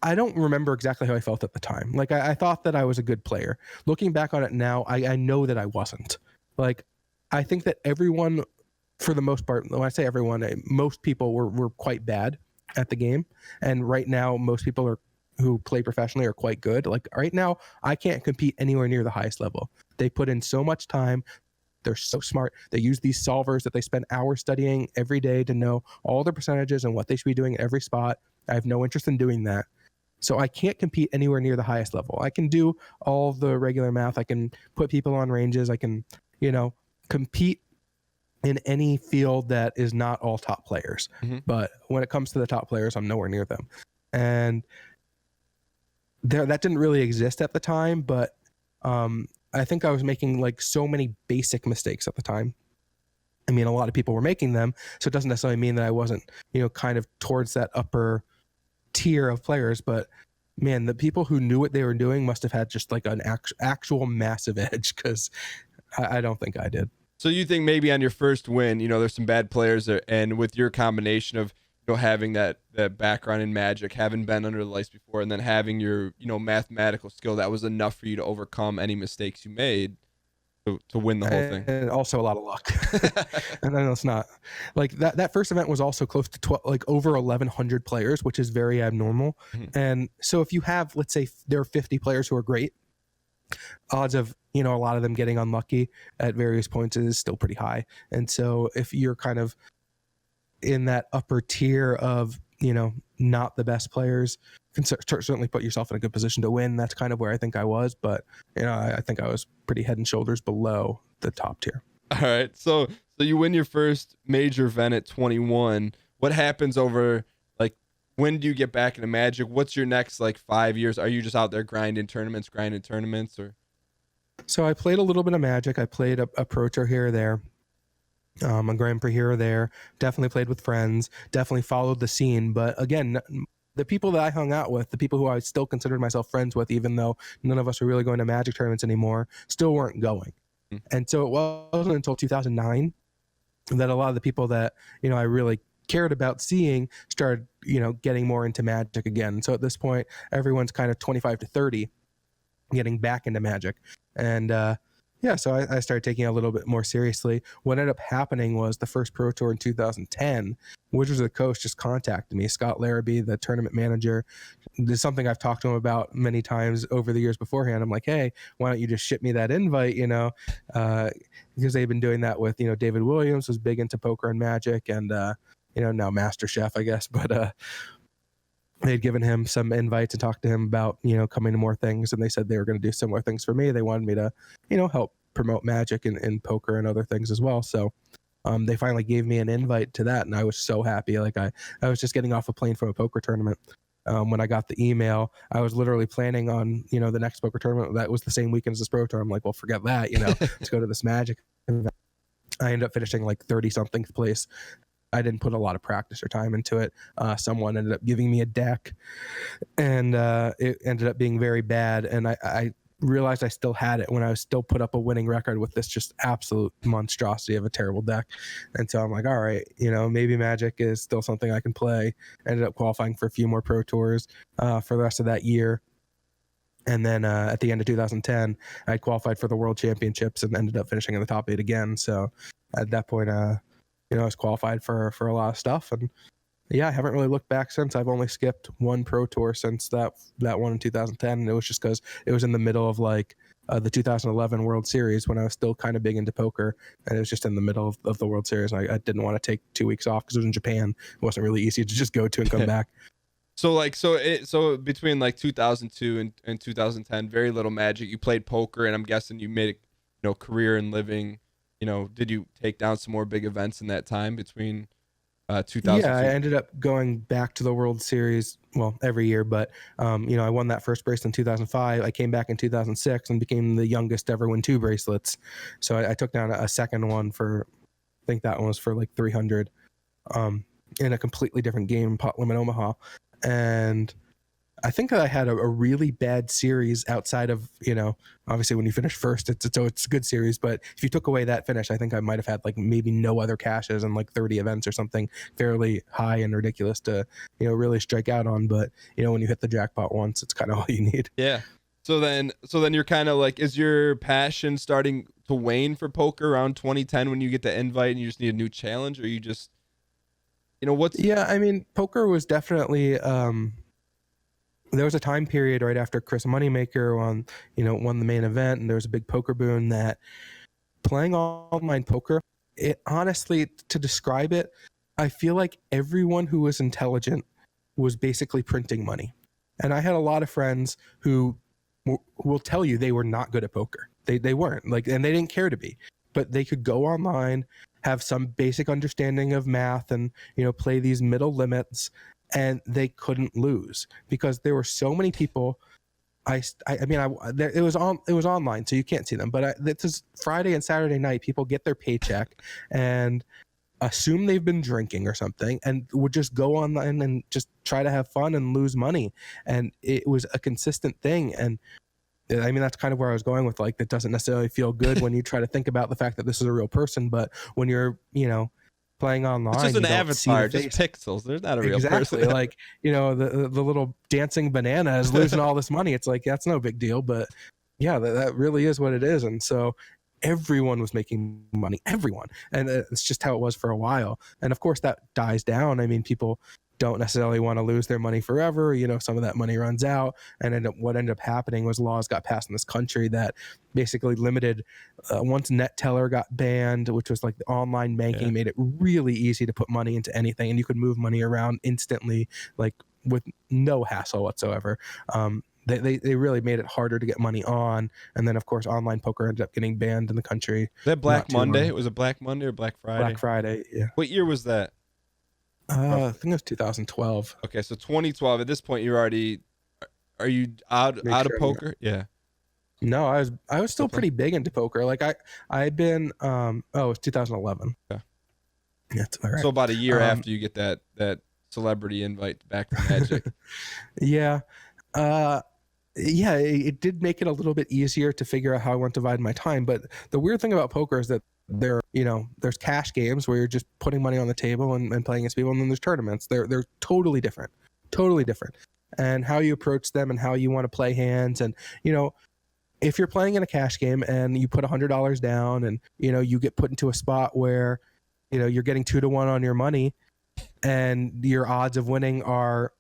I don't remember exactly how I felt at the time. Like, I thought that I was a good player. Looking back on it now, I know that I wasn't. Like, I think that everyone, for the most part, when I say everyone, most people were quite bad at the game. And right now, most people who play professionally are quite good. Like, right now, I can't compete anywhere near the highest level. They put in so much time. They're so smart. They use these solvers that they spend hours studying every day to know all the percentages and what they should be doing at every spot. I have no interest in doing that. So I can't compete anywhere near the highest level. I can do all the regular math. I can put people on ranges. I can, compete in any field that is not all top players. Mm-hmm. But when it comes to the top players, I'm nowhere near them. And that didn't really exist at the time, but I think I was making like so many basic mistakes at the time. I mean, a lot of people were making them, so it doesn't necessarily mean that I wasn't, kind of towards that upper tier of players. But man, the people who knew what they were doing must have had just like an actual massive edge, because I don't think I did. So you think maybe on your first win, there's some bad players there, and with your combination of having that background in Magic, having been under the lights before, and then having your mathematical skill, that was enough for you to overcome any mistakes you made to win the whole thing. And also a lot of luck. And I know it's not like that first event was also close to over 1,100 players, which is very abnormal. Mm-hmm. And so if you have, let's say there are 50 players who are great, odds of a lot of them getting unlucky at various points is still pretty high. And so if you're kind of in that upper tier of not the best players, can certainly put yourself in a good position to win. That's kind of where I think I was, but I think I was pretty head and shoulders below the top tier. All right, so you win your first major event at 21. What happens over, like, when do you get back into Magic? What's your next 5 years? Are you just out there grinding tournaments, or? So I played a little bit of Magic. I played a Pro Tour here or there, a Grand Prix here or there. Definitely played with friends. Definitely followed the scene. But again, the people that I hung out with, the people who I still considered myself friends with, even though none of us were really going to Magic tournaments anymore, still weren't going. Mm-hmm. And so it wasn't until 2009 that a lot of the people that I really cared about seeing started getting more into Magic again. So at this point, everyone's kind of 25 to 30 getting back into Magic. And so I started taking it a little bit more seriously. What ended up happening was the first Pro Tour in 2010, Wizards of the Coast just contacted me. Scott Larrabee, the tournament manager, this is something I've talked to him about many times over the years beforehand. I'm like, hey, why don't you just ship me that invite, because they've been doing that with, David Williams was big into poker and Magic, and, now Master Chef, I guess. But they'd given him some invites and talked to him about, coming to more things. And they said they were going to do similar things for me. They wanted me to, help promote Magic and poker and other things as well. So they finally gave me an invite to that. And I was so happy. Like I was just getting off a plane from a poker tournament. When I got the email, I was literally planning on, the next poker tournament. That was the same weekend as this Pro Tour. I'm like, well, forget that, let's go to this Magic event. I ended up finishing 30-something place. I didn't put a lot of practice or time into it. Someone ended up giving me a deck, and it ended up being very bad. And I realized I still had it when I was still put up a winning record with this just absolute monstrosity of a terrible deck. And so I'm like, all right, maybe Magic is still something I can play. Ended up qualifying for a few more Pro Tours for the rest of that year. And then at the end of 2010, I qualified for the World Championships and ended up finishing in the top 8 again. So at that point, I was qualified for a lot of stuff. And I haven't really looked back since. I've only skipped one Pro Tour since that one in 2010. And it was just because it was in the middle of the 2011 World Series when I was still kind of big into poker. And it was just in the middle of the World Series. I didn't want to take 2 weeks off because it was in Japan. It wasn't really easy to just go to and come back. So so between 2002 and 2010, very little Magic. You played poker, and I'm guessing you made a career and living. Did you take down some more big events in that time between 2000? Yeah, I ended up going back to the World Series, every year, but I won that first bracelet in 2005. I came back in 2006 and became the youngest to ever win 2 bracelets. So I took down a second one I think that one was for 300 in a completely different game, Pot Limit Omaha. And I think that I had a really bad series outside of, obviously when you finish first, it's a good series. But if you took away that finish, I think I might have had maybe no other cashes and 30 events or something fairly high and ridiculous to, really strike out on. But, when you hit the jackpot once, it's kind of all you need. Yeah. So then you're kind of is your passion starting to wane for poker around 2010 when you get the invite and you just need a new challenge, or you just, what's... Yeah, I mean, poker was definitely... there was a time period right after Chris Moneymaker won the main event, and there was a big poker boom that playing online poker, it honestly, to describe it, I feel like everyone who was intelligent was basically printing money. And I had a lot of friends who will tell you they were not good at poker. They weren't, and they didn't care to be. but they could go online, have some basic understanding of math, and play these middle limits, and they couldn't lose because there were so many people. It was online, so you can't see them. But this is Friday and Saturday night. People get their paycheck and assume they've been drinking or something, and would just go online and just try to have fun and lose money. And it was a consistent thing. And I mean, that's kind of where I was going with, like, that doesn't necessarily feel good when you try to think about the fact that this is a real person. But when you're, playing online, it's just an avatar, just pixels. There's not a real person. Like, the little dancing banana is losing all this money. It's like, that's no big deal. But yeah, that really is what it is. And so everyone was making money, everyone. And it's just how it was for a while. And of course that dies down. I mean, people don't necessarily want to lose their money forever. Some of that money runs out. And what ended up happening was laws got passed in this country that basically limited, once NetTeller got banned, which was like the online banking, made it really easy to put money into anything. And you could move money around instantly, like with no hassle whatsoever. They really made it harder to get money on. And then, of course, online poker ended up getting banned in the country. Is that Black Monday? Was it Black Monday or Black Friday? Black Friday, yeah. What year was that? I think it was 2012. Okay, so 2012. At this point, you're already. Are you out of poker? Yeah. No, I was still pretty big into poker. Like I've been. It was 2011. Okay. That's all right. So about a year after you get that celebrity invite back to Magic. Yeah. It did make it a little bit easier to figure out how I want to divide my time. But the weird thing about poker is that there's cash games where you're just putting money on the table and playing against people, and then there's tournaments. They're totally different, and how you approach them and how you want to play hands. And if you're playing in a cash game and you put $100 down, and you get put into a spot where you're getting 2-to-1 on your money, and your odds of winning are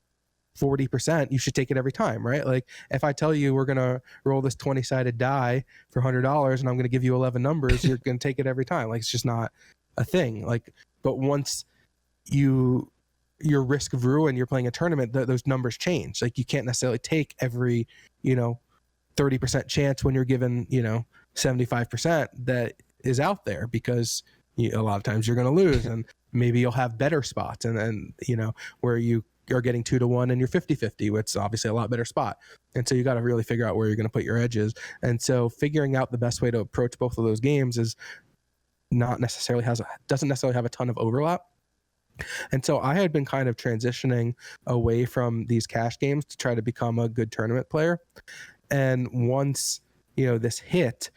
40%, you should take it every time, right? Like if I tell you we're gonna roll this 20-sided die for $100 and I'm gonna give you 11 numbers, you're gonna take it every time. Like it's just not a thing. Like, but once your risk of ruin, you're playing a tournament, those numbers change. Like you can't necessarily take every 30% chance when you're given 75% that is out there, because a lot of times you're gonna lose, and maybe you'll have better spots, and then where you're getting 2-to-1 and you're 50-50, which is obviously a lot better spot. And so you got to really figure out where you're going to put your edges. And so figuring out the best way to approach both of those games is doesn't necessarily have a ton of overlap. And so I had been kind of transitioning away from these cash games to try to become a good tournament player. And once, this hit,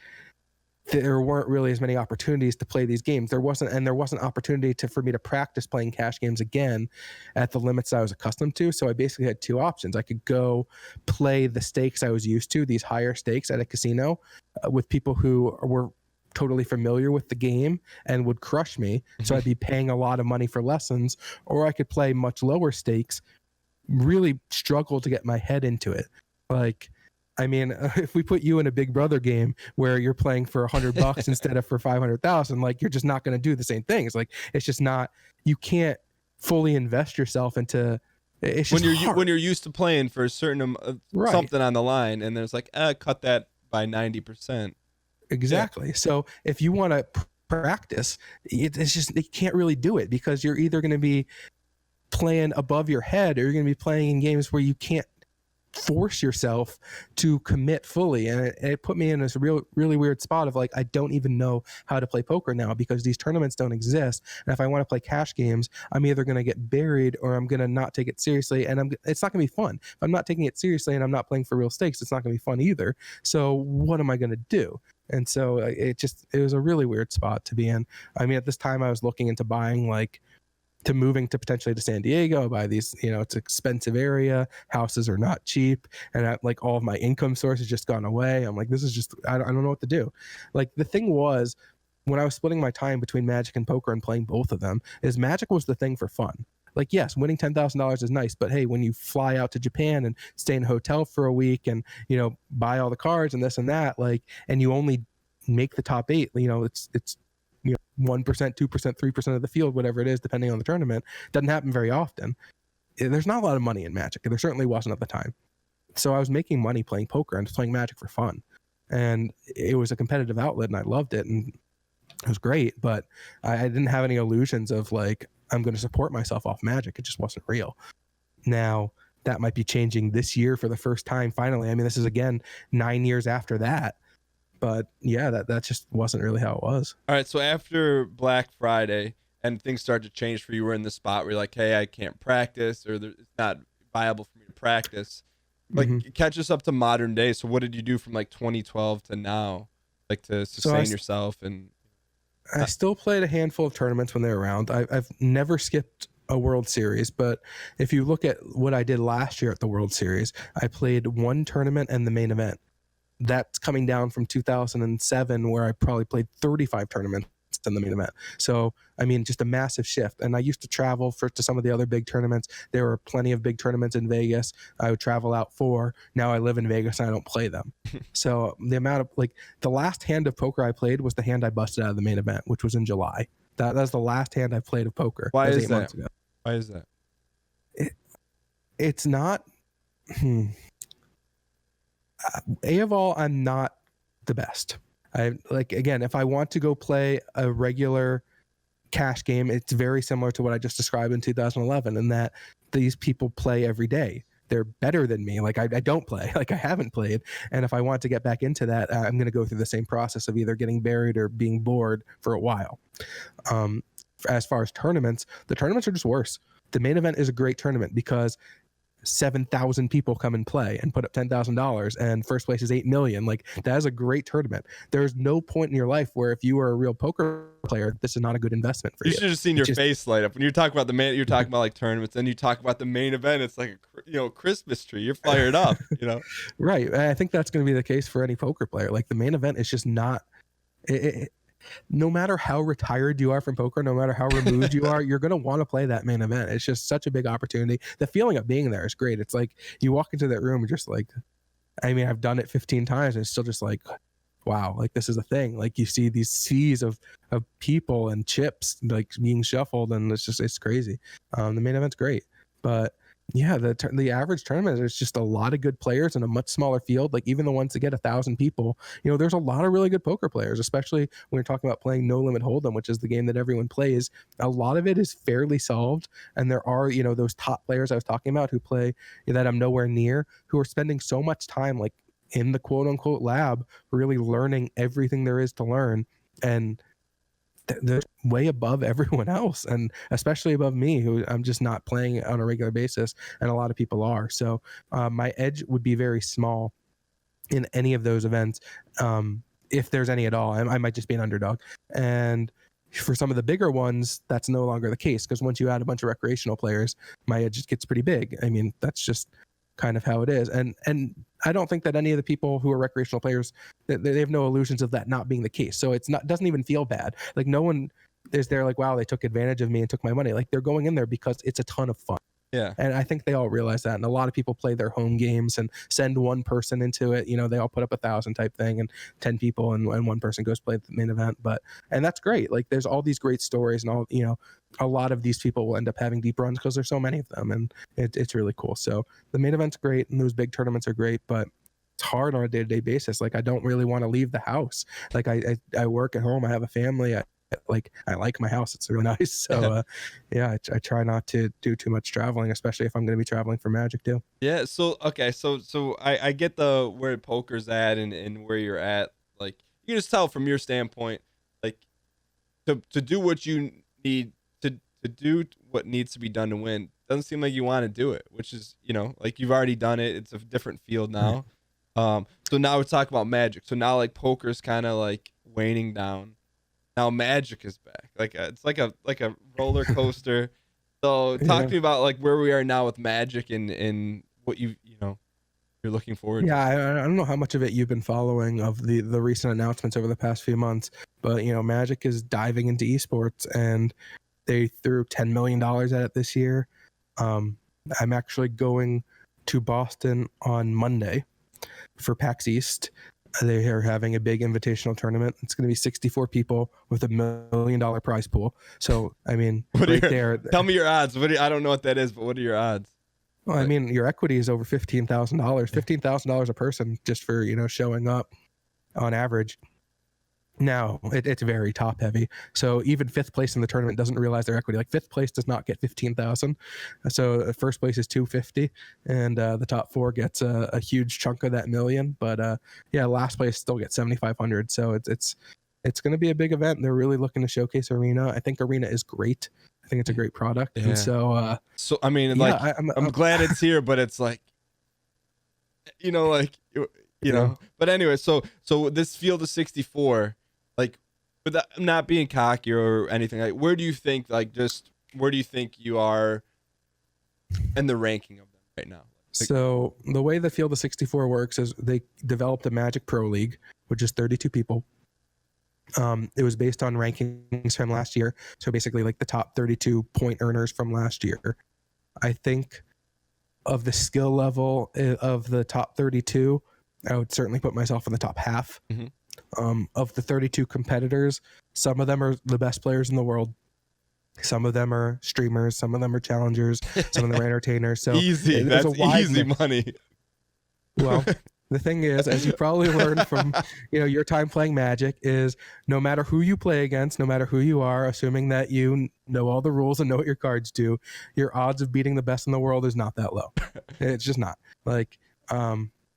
there weren't really as many opportunities to play these games. There wasn't opportunity for me to practice playing cash games again at the limits I was accustomed to. So I basically had two options. I could go play the stakes I was used to, these higher stakes at a casino, with people who were totally familiar with the game and would crush me. So I'd be paying a lot of money for lessons, or I could play much lower stakes, really struggle to get my head into it. Like, I mean, if we put you in a Big Brother game where you're playing for $100 instead of for 500,000, like you're just not going to do the same things. Like it's just not. You can't fully invest yourself into. It's just when you're used to playing for a certain something on the line, and there's like, cut that by 90%. Exactly. Yeah. So if you want to practice, it's just you can't really do it, because you're either going to be playing above your head, or you're going to be playing in games where you can't force yourself to commit fully. And it put me in this really weird spot of like, I don't even know how to play poker now, because these tournaments don't exist. And if I want to play cash games, I'm either going to get buried, or I'm going to not take it seriously, and it's not going to be fun. If I'm not taking it seriously and I'm not playing for real stakes, it's not going to be fun either. So what am I going to do? And so it was a really weird spot to be in. I mean, at this time I was looking into moving to potentially to San Diego, buy these, it's an expensive area. Houses are not cheap. And like all of my income source has just gone away. I'm like, this is just, I don't know what to do. Like the thing was, when I was splitting my time between Magic and poker and playing both of them, is Magic was the thing for fun. Like, yes, winning $10,000 is nice, but hey, when you fly out to Japan and stay in a hotel for a week and, buy all the cards and this and that, like, and you only make the top 8, it's 1%, 2%, 3% of the field, whatever it is, depending on the tournament, doesn't happen very often. There's not a lot of money in Magic. There certainly wasn't at the time. So I was making money playing poker and just playing Magic for fun. And it was a competitive outlet, and I loved it. And It was great, but I didn't have any illusions of like, I'm going to support myself off Magic. It just wasn't real. Now, that might be changing this year for the first time, finally. I mean, this is, again, 9 years after that. But yeah, that just wasn't really how it was. All right, so after Black Friday and things started to change for you, we're in the spot where you're like, hey, I can't practice, or it's not viable for me to practice. Like, catch us up to modern day. So what did you do from like 2012 to now, like to sustain yourself? And I still played a handful of tournaments when they were around. I've never skipped a World Series, but if you look at what I did last year at the World Series, I played one tournament and the main event. That's coming down from 2007, where I probably played 35 tournaments in the main event. So, I mean, just a massive shift. And I used to travel to some of the other big tournaments. There were plenty of big tournaments in Vegas I would travel out for. Now I live in Vegas and I don't play them. So the amount of, like, the last hand of poker I played was the hand I busted out of the main event, which was in July. That was the last hand I played of poker. Why is that? Why is that? It's not... A of all, I'm not the best. Again, if I want to go play a regular cash game, it's very similar to what I just described in 2011, in that these people play every day. They're better than me. Like I don't play, like I haven't played. And if I want to get back into that, I'm going to go through the same process of either getting buried or being bored for a while. As far as tournaments, the tournaments are just worse. The main event is a great tournament because 7,000 people come and play and put up $10,000, and first place is 8 million. Like, that is a great tournament. There's no point in your life where, if you are a real poker player, this is not a good investment for you. You should have seen your face light up when you talk about you're talking about like tournaments, and you talk about the main event. It's like a Christmas tree. You're fired up, Right. I think that's going to be the case for any poker player. Like, the main event is just not. No matter how retired you are from poker, no matter how removed you are, you're going to want to play that main event. It's just such a big opportunity. The feeling of being there is great. It's like you walk into that room and just like, I mean, I've done it 15 times and it's still just like, wow, like this is a thing. Like, you see these seas of people and chips like being shuffled, and it's crazy. The main event's great, but yeah, the average tournament is just a lot of good players in a much smaller field. Like, even the ones that get 1,000 people, there's a lot of really good poker players, especially when you're talking about playing No Limit Hold'em, which is the game that everyone plays. A lot of it is fairly solved, and there are those top players I was talking about who play that I'm nowhere near, who are spending so much time like in the quote unquote lab, really learning everything there is to learn, and they're way above everyone else, and especially above me, who I'm just not playing on a regular basis, and a lot of people are. So my edge would be very small in any of those events, if there's any at all. I might just be an underdog. And for some of the bigger ones, that's no longer the case, because once you add a bunch of recreational players, my edge gets pretty big. I mean, that's just kind of how it is. And I don't think that any of the people who are recreational players, they have no illusions of that not being the case. So doesn't even feel bad. Like, no one is there like, wow, they took advantage of me and took my money. Like, they're going in there because it's a ton of fun. Yeah. And I think they all realize that. And a lot of people play their home games and send one person into it. They all put up 1,000 type thing, and 10 people, and one person goes play the main event. And that's great. Like, there's all these great stories, and all, a lot of these people will end up having deep runs because there's so many of them, and it's really cool. So the main event's great, and those big tournaments are great, but it's hard on a day-to-day basis. Like, I don't really want to leave the house. Like, I work at home. I have a family. I like my house. It's really nice. So I try not to do too much traveling, especially if I'm going to be traveling for Magic too. Yeah. So okay. So I get where poker's at and where you're at. Like, you can just tell from your standpoint, like, to do what you need to do what needs to be done to win. Doesn't seem like you want to do it, which is, like, you've already done it. It's a different field now. So now we're talking about Magic. So now, like, poker's kind of like waning down. Now Magic is back. Like, it's like a roller coaster. So talk to me about like where we are now with Magic and what you're looking forward to. Yeah, I don't know how much of it you've been following of the recent announcements over the past few months, but Magic is diving into esports, and they threw $10 million at it this year. I'm actually going to Boston on Monday for PAX East. They are having a big invitational tournament. It's going to be 64 people with $1 million prize pool. So, I mean, tell me your odds. I don't know what that is, but what are your odds? Well, I mean, your equity is over $15,000. $15,000 a person just for, showing up on average. No, it's very top heavy. So even fifth place in the tournament doesn't realize their equity. Like fifth place does not get 15,000. So first place is 250, and the top four gets a huge chunk of that million. But yeah, last place still gets 7,500. So it's going to be a big event. They're really looking to showcase Arena. I think Arena is great. I think it's a great product. Yeah. And so I mean, yeah, like I'm glad it's here, but it's like, you know, like you know. But anyway, so this field of 64. Like, without not being cocky or anything, like, where do you think you are in the ranking of them right now? Like, so the way the field of 64 works is they developed a Magic Pro League, which is 32 people. It was based on rankings from last year. So basically like the top 32 point earners from last year. I think of the skill level of the top 32, I would certainly put myself in the top half. Mm-hmm. Of the 32 competitors, some of them are the best players in the world. Some of them are streamers. Some of them are challengers. Some of them are entertainers. So easy. That's easy money. Well, the thing is, as you probably learned from your time playing Magic, is no matter who you play against, no matter who you are, assuming that you know all the rules and know what your cards do, your odds of beating the best in the world is not that low. It's just not. Like,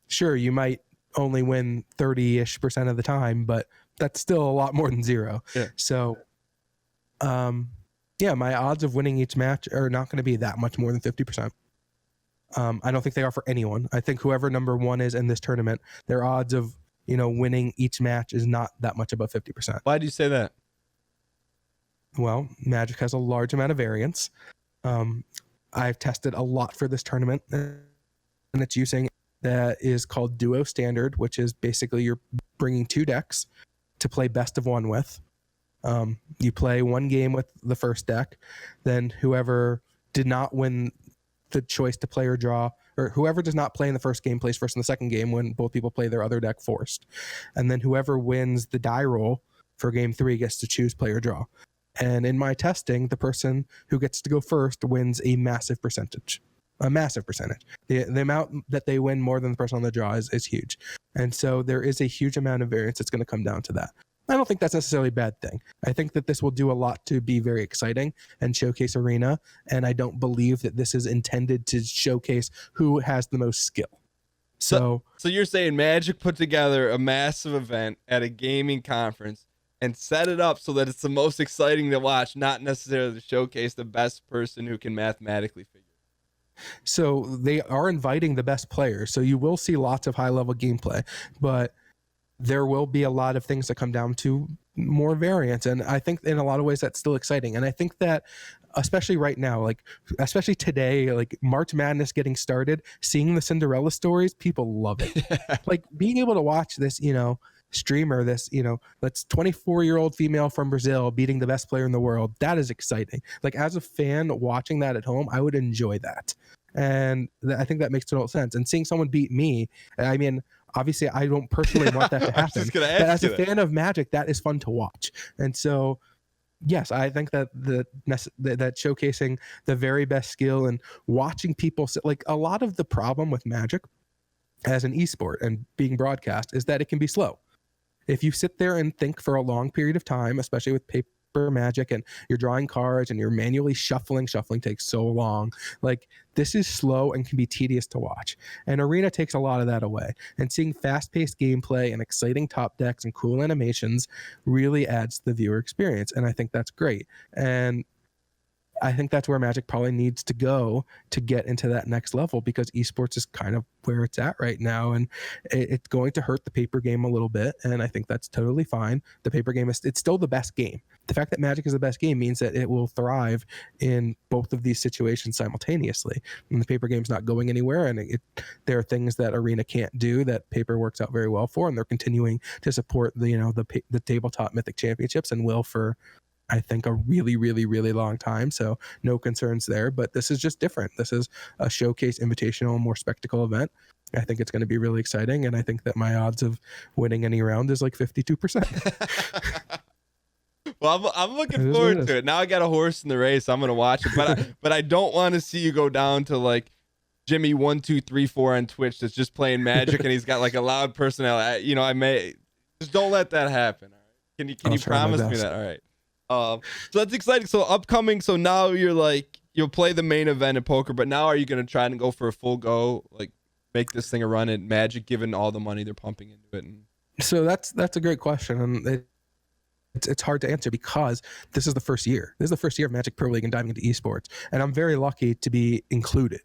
sure, you might only win 30-ish% of the time, but that's still a lot more than zero. Yeah. So, yeah, my odds of winning each match are not going to be that much more than 50%. I don't think they are for anyone. I think whoever number one is in this tournament, their odds of, winning each match is not that much above 50%. Why do you say that? Well, Magic has a large amount of variance. I've tested a lot for this tournament, and it's using that is called Duo Standard, which is basically you're bringing two decks to play best of one with. You play one game with the first deck, then whoever did not win the choice to play or draw, or whoever does not play in the first game plays first in the second game when both people play their other deck forced. And then whoever wins the die roll for game 3 gets to choose play or draw. And in my testing, the person who gets to go first wins a massive percentage. The amount that they win more than the person on the draw is huge. And so there is a huge amount of variance that's going to come down to that. I don't think that's necessarily a bad thing. I think that this will do a lot to be very exciting and showcase Arena. And I don't believe that this is intended to showcase who has the most skill. So you're saying Magic put together a massive event at a gaming conference and set it up so that it's the most exciting to watch, not necessarily to showcase the best person who can mathematically figure. So they are inviting the best players. So you will see lots of high-level gameplay, but there will be a lot of things that come down to more variance. And I think in a lot of ways that's still exciting. And I think that especially right now, like especially today, like March Madness getting started, seeing the Cinderella stories, people love it. Like being able to watch this, streamer, this, that's 24-year-old female from Brazil beating the best player in the world. That is exciting. Like as a fan watching that at home, I would enjoy that. And I think that makes total sense. And seeing someone beat me, I mean, obviously I don't personally want that to happen, but as a fan of Magic, that is fun to watch. And so, yes, I think that that showcasing the very best skill and watching people, like a lot of the problem with Magic as an esport and being broadcast is that it can be slow. If you sit there and think for a long period of time, especially with paper Magic and you're drawing cards and you're manually shuffling takes so long. Like this is slow and can be tedious to watch. And Arena takes a lot of that away. And seeing fast-paced gameplay and exciting top decks and cool animations really adds to the viewer experience. And I think that's great. And I think that's where Magic probably needs to go to get into that next level, because esports is kind of where it's at right now, and it's going to hurt the paper game a little bit, and I think that's totally fine. The paper game it's still the best game. The fact that Magic is the best game means that it will thrive in both of these situations simultaneously, and the paper game's not going anywhere, and there are things that Arena can't do that paper works out very well for, and they're continuing to support the tabletop Mythic Championships and will for I think a really, really, really long time. So no concerns there, but this is just different. This is a showcase, invitational, more spectacle event. I think it's going to be really exciting. And I think that my odds of winning any round is like 52%. Well, I'm looking forward to it. Now I got a horse in the race. I'm going to watch it, but I don't want to see you go down to like Jimmy1234 on Twitch that's just playing Magic and he's got like a loud personality. I may just don't let that happen. Can you promise me that? All right. So that's exciting. So upcoming. So now you'll play the main event in poker, but now are you gonna try and go for a full go, like make this thing a run at Magic, given all the money they're pumping into it? So that's a great question, and it's hard to answer because this is the first year. This is the first year of Magic Pro League and diving into esports, and I'm very lucky to be included.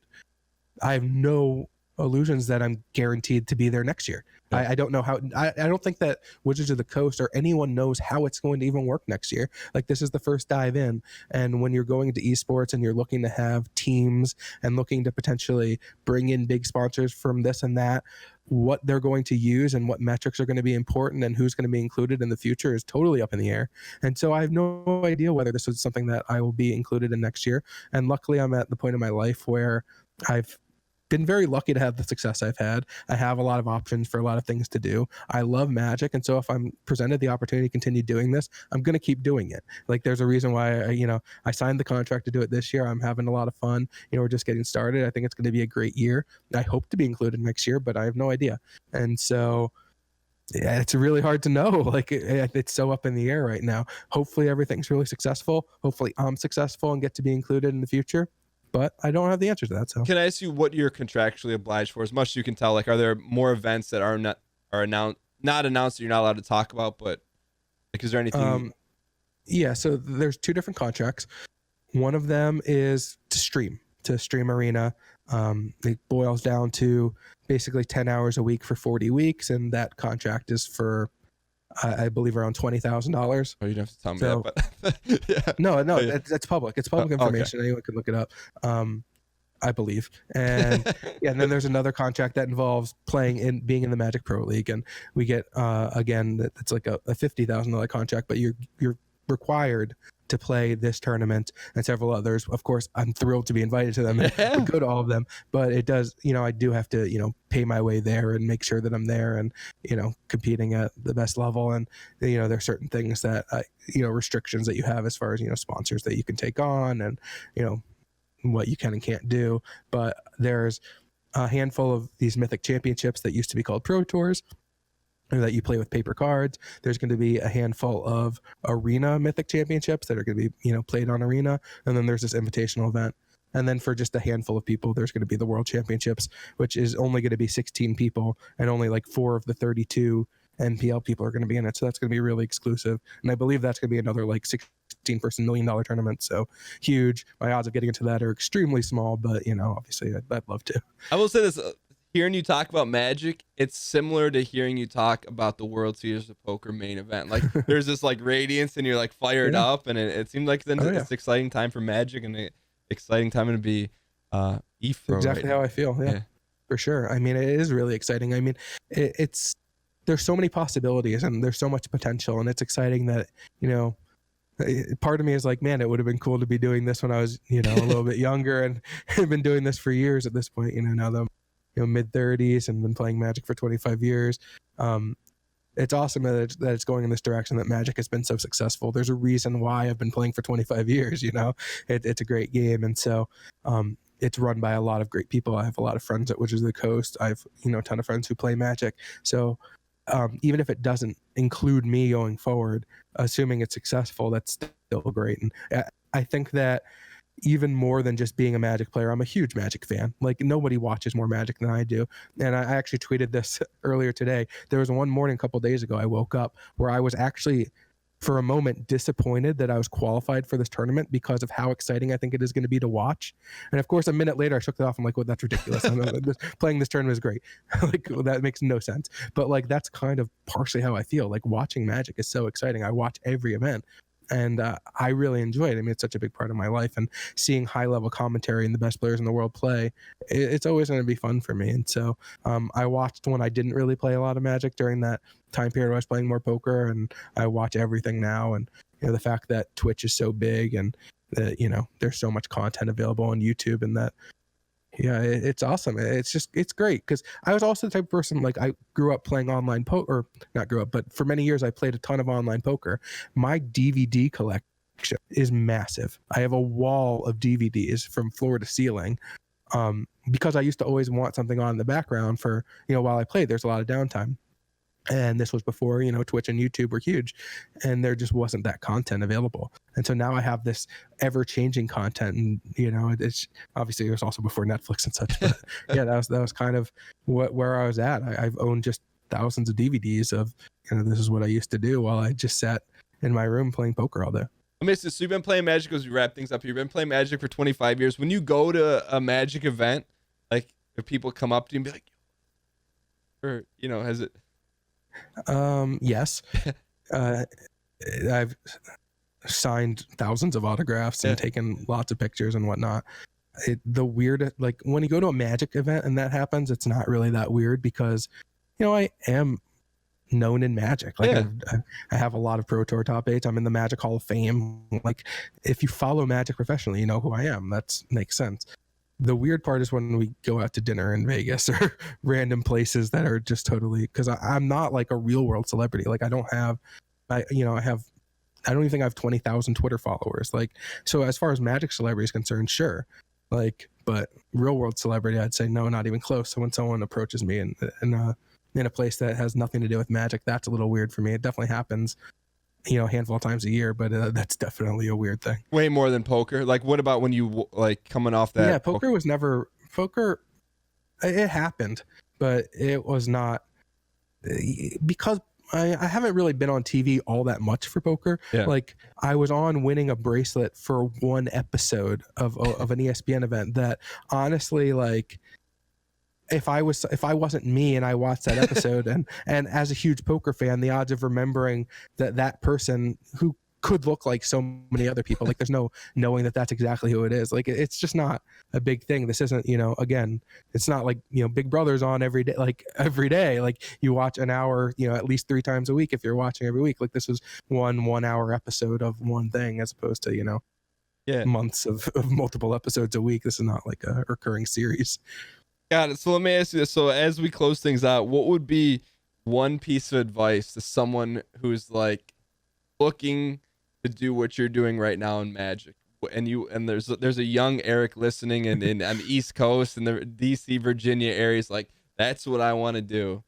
I have no illusions that I'm guaranteed to be there next year. I don't know how. I don't think that Wizards of the Coast or anyone knows how it's going to even work next year. Like, this is the first dive in, and when you're going into esports and you're looking to have teams and looking to potentially bring in big sponsors from this and that, what they're going to use and what metrics are going to be important and who's going to be included in the future is totally up in the air. And so I have no idea whether this is something that I will be included in next year. And luckily, I'm at the point in my life where I've been very lucky to have the success I've had. I have a lot of options for a lot of things to do. I love Magic, and so if I'm presented the opportunity to continue doing this, I'm going to keep doing it. Like, there's a reason why I signed the contract to do it this year. I'm having a lot of fun. We're just getting started. I think it's going to be a great year. I hope to be included next year, but I have no idea. And so yeah, it's really hard to know. Like, it's so up in the air right now. Hopefully everything's really successful. Hopefully I'm successful and get to be included in the future. But I don't have the answer to that. So can I ask you what you're contractually obliged for? As much as you can tell, like, are there more events that are not announced that you're not allowed to talk about? But like, is there anything? Yeah. So there's two different contracts. One of them is to stream Arena. It boils down to basically 10 hours a week for 40 weeks, and that contract is for I believe around $20,000. Oh, you don't have to tell me that, but yeah. No, that's public. It's public information. Okay. Anyone can look it up. I believe. And yeah, and then there's another contract that involves being in the Magic Pro League, and we get again, it's like a $50,000 contract, but you're required to play this tournament and several others. Of course, I'm thrilled to be invited to them and go to all of them, but it does, I do have to, pay my way there and make sure that I'm there and, competing at the best level. And, there's certain things that, restrictions that you have as far as, sponsors that you can take on and, what you can and can't do. But there's a handful of these Mythic Championships that used to be called Pro Tours, that you play with paper cards. There's going to be a handful of Arena Mythic Championships that are going to be, played on Arena. And then there's this invitational event. And then for just a handful of people, there's going to be the World Championships, which is only going to be 16 people, and only like 4 of the 32 NPL people are going to be in it. So that's going to be really exclusive. And I believe that's going to be another like 16-person $1 million tournament. So huge. My odds of getting into that are extremely small, but, obviously I'd love to. I will say this. Hearing you talk about Magic, it's similar to hearing you talk about the World Series of Poker main event. Like, there's this like radiance and you're like fired up, and it seemed like it's an exciting time for Magic and an exciting time to be eFro. Exactly how I feel. Yeah, for sure. I mean, it is really exciting. I mean, there's so many possibilities and there's so much potential, and it's exciting that, part of me is like, man, it would have been cool to be doing this when I was, a little bit younger, and I've been doing this for years at this point, now that I'm mid-30s and been playing Magic for 25 years. It's awesome that it's going in this direction, that Magic has been so successful. There's a reason why I've been playing for 25 years. It's a great game. And so it's run by a lot of great people. I have a lot of friends at Wizards of the Coast. I have a ton of friends who play Magic. So even if it doesn't include me going forward, assuming it's successful, that's still great. And I think that even more than just being a Magic player, I'm a huge Magic fan. Like, nobody watches more Magic than I do. And I actually tweeted this earlier today. There was one morning a couple days ago I woke up where I was actually, for a moment, disappointed that I was qualified for this tournament because of how exciting I think it is going to be to watch. And of course, a minute later, I shook it off. I'm like, well, that's ridiculous. Playing this tournament is great. Like, well, that makes no sense. But like, that's kind of partially how I feel. Like, watching Magic is so exciting. I watch every event. And I really enjoy it. I mean, it's such a big part of my life, and seeing high-level commentary and the best players in the world play, it's always going to be fun for me. And so I watched when I didn't really play a lot of Magic during that time period. I was playing more poker, and I watch everything now. And the fact that Twitch is so big, and that there's so much content available on YouTube, and that it's awesome. It's great, because I was also the type of person, like, I grew up playing online poker, or not grew up, but for many years I played a ton of online poker. My DVD collection is massive. I have a wall of DVDs from floor to ceiling, because I used to always want something on in the background for, while I played. There's a lot of downtime. And this was before, Twitch and YouTube were huge, and there just wasn't that content available. And so now I have this ever-changing content, and it's obviously it was also before Netflix and such. But yeah, that was kind of where I was at. I've owned just thousands of DVDs of this is what I used to do while I just sat in my room playing poker all day. I miss this. So you've been playing Magic as we wrap things up. You've been playing Magic for 25 years. When you go to a Magic event, like if people come up to you and be like, or has it? Yes. I've signed thousands of autographs and taken lots of pictures and whatnot. The weird, like when you go to a Magic event and that happens, it's not really that weird because, I am known in Magic. Like I have a lot of Pro Tour top 8s. I'm in the Magic Hall of Fame. Like if you follow Magic professionally, you know who I am. That makes sense. The weird part is when we go out to dinner in Vegas or random places that are just totally, because I'm not like a real world celebrity. Like I don't even think I have 20,000 Twitter followers. Like, so as far as Magic celebrity is concerned, sure. Like, but real world celebrity, I'd say no, not even close. So when someone approaches me in a place that has nothing to do with Magic, that's a little weird for me. It definitely happens, a handful of times a year, but that's definitely a weird thing. Way more than poker. Like, what about when you like coming off that? Yeah, poker was never poker. It happened, but it was not because I haven't really been on TV all that much for poker. Yeah. Like I was on winning a bracelet for one episode of an ESPN event that honestly, like if I wasn't me and I watched that episode and as a huge poker fan, the odds of remembering that person who could look like so many other people, like there's no knowing that that's exactly who it is. Like it's just not a big thing. This isn't, again, it's not like, Big Brother's on every day, like you watch an hour, at least 3 times a week if you're watching every week. Like this was 1 hour episode of one thing as opposed to, months of multiple episodes a week. This is not like a recurring series. Got it. So let me ask you this. So as we close things out, what would be one piece of advice to someone who's like looking to do what you're doing right now in Magic? And there's a young Eric listening and on the East Coast and the DC, Virginia areas, like that's what I want to do.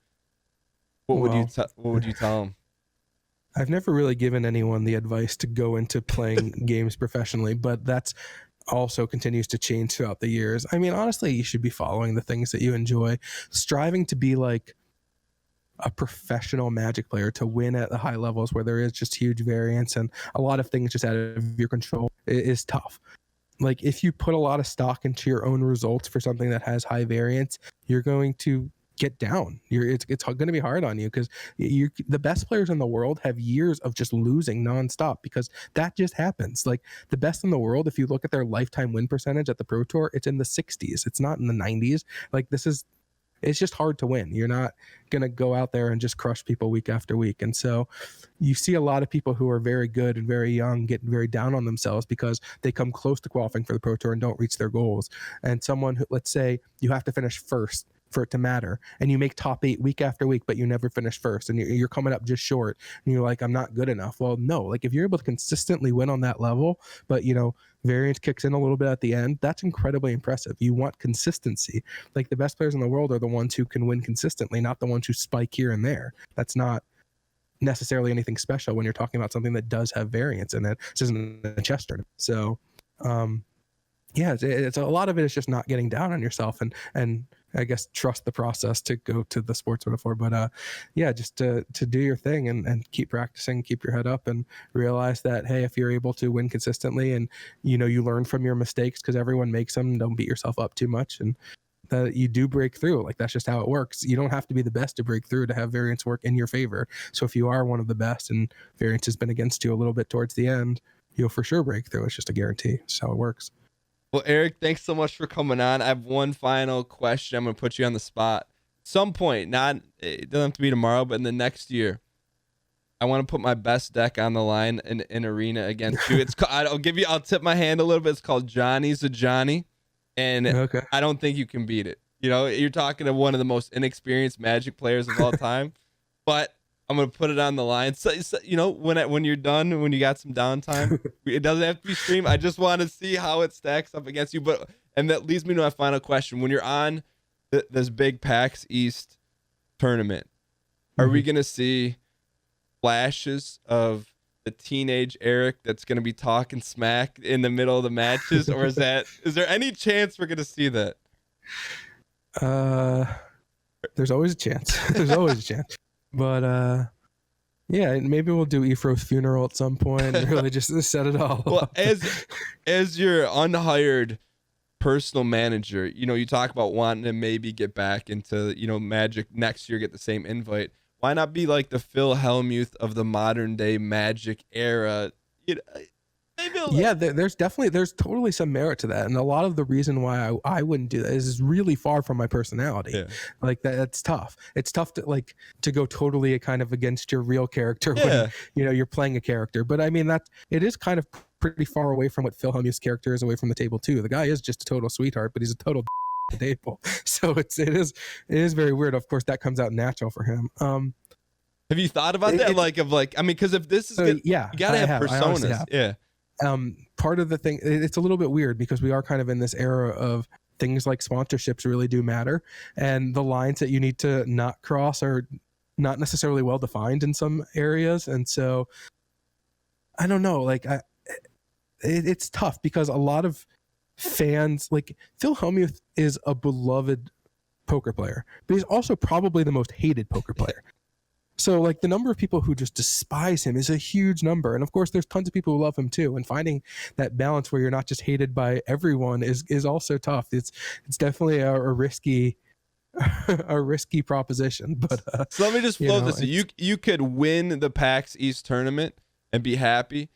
What would you tell them? I've never really given anyone the advice to go into playing games professionally, but that's also continues to change throughout the years. I mean, honestly, you should be following the things that you enjoy, striving to be like a professional Magic player, to win at the high levels where there is just huge variance and a lot of things just out of your control is tough. Like if you put a lot of stock into your own results for something that has high variance, you're going to get down. It's going to be hard on you because the best players in the world have years of just losing nonstop because that just happens. Like the best in the world, if you look at their lifetime win percentage at the Pro Tour, it's in the 60s. It's not in the 90s. Like it's just hard to win. You're not going to go out there and just crush people week after week. And so you see a lot of people who are very good and very young getting very down on themselves because they come close to qualifying for the Pro Tour and don't reach their goals. And someone who, let's say you have to finish first for it to matter, and you make top 8 week after week, but you never finish first and you're coming up just short and you're like, I'm not good enough. Well, no, like if you're able to consistently win on that level, but variance kicks in a little bit at the end, that's incredibly impressive. You want consistency. Like the best players in the world are the ones who can win consistently, not the ones who spike here and there. That's not necessarily anything special when you're talking about something that does have variance in it. This isn't a chess tournament. So yeah, it's a lot of it is just not getting down on yourself and I guess trust the process to go to the sports metaphor. But yeah, just to do your thing and keep practicing, keep your head up and realize that, hey, if you're able to win consistently and, you learn from your mistakes because everyone makes them, don't beat yourself up too much and that you do break through. Like that's just how it works. You don't have to be the best to break through to have variance work in your favor. So if you are one of the best and variance has been against you a little bit towards the end, you'll for sure break through. It's just a guarantee. That's how it works. Well, Eric, thanks so much for coming on. I have one final question. I'm going to put you on the spot. Some point, it doesn't have to be tomorrow, but in the next year, I want to put my best deck on the line in arena against you. I'll tip my hand a little bit. It's called Johnny's a Johnny. And okay. I don't think you can beat it. You're talking to one of the most inexperienced Magic players of all time, but I'm going to put it on the line. So when you're done, when you got some downtime, it doesn't have to be streamed. I just want to see how it stacks up against you. And that leads me to my final question. When you're on this big PAX East tournament, Are we going to see flashes of the teenage Eric that's going to be talking smack in the middle of the matches? Or is there any chance we're going to see that? There's always a chance. There's always a chance. But yeah, maybe we'll do Ephro's funeral at some point and really just set it all up. As your unhired personal manager, you talk about wanting to maybe get back into, Magic next year, get the same invite. Why not be like the Phil Hellmuth of the modern day Magic era? There's totally some merit to that, and a lot of the reason why I wouldn't do that is really far from my personality. Yeah. Like that's tough. It's tough to go totally kind of against your real character when you're playing a character. But I mean it is kind of pretty far away from what Phil Hellmuth's character is away from the table too. The guy is just a total sweetheart, but he's a total the table. So it is very weird. Of course, that comes out natural for him. Have you thought about that? Because if this is good, you gotta have personas. Yeah. Part of the thing, it's a little bit weird because we are kind of in this era of things like sponsorships really do matter, and the lines that you need to not cross are not necessarily well defined in some areas, and so I don't know. It's tough because a lot of fans, like Phil Hellmuth, is a beloved poker player, but he's also probably the most hated poker player. So the number of people who just despise him is a huge number. And of course, there's tons of people who love him too. And finding that balance where you're not just hated by everyone is also tough. It's definitely a risky proposition. But so let me just float this. You could win the PAX East tournament and be happy,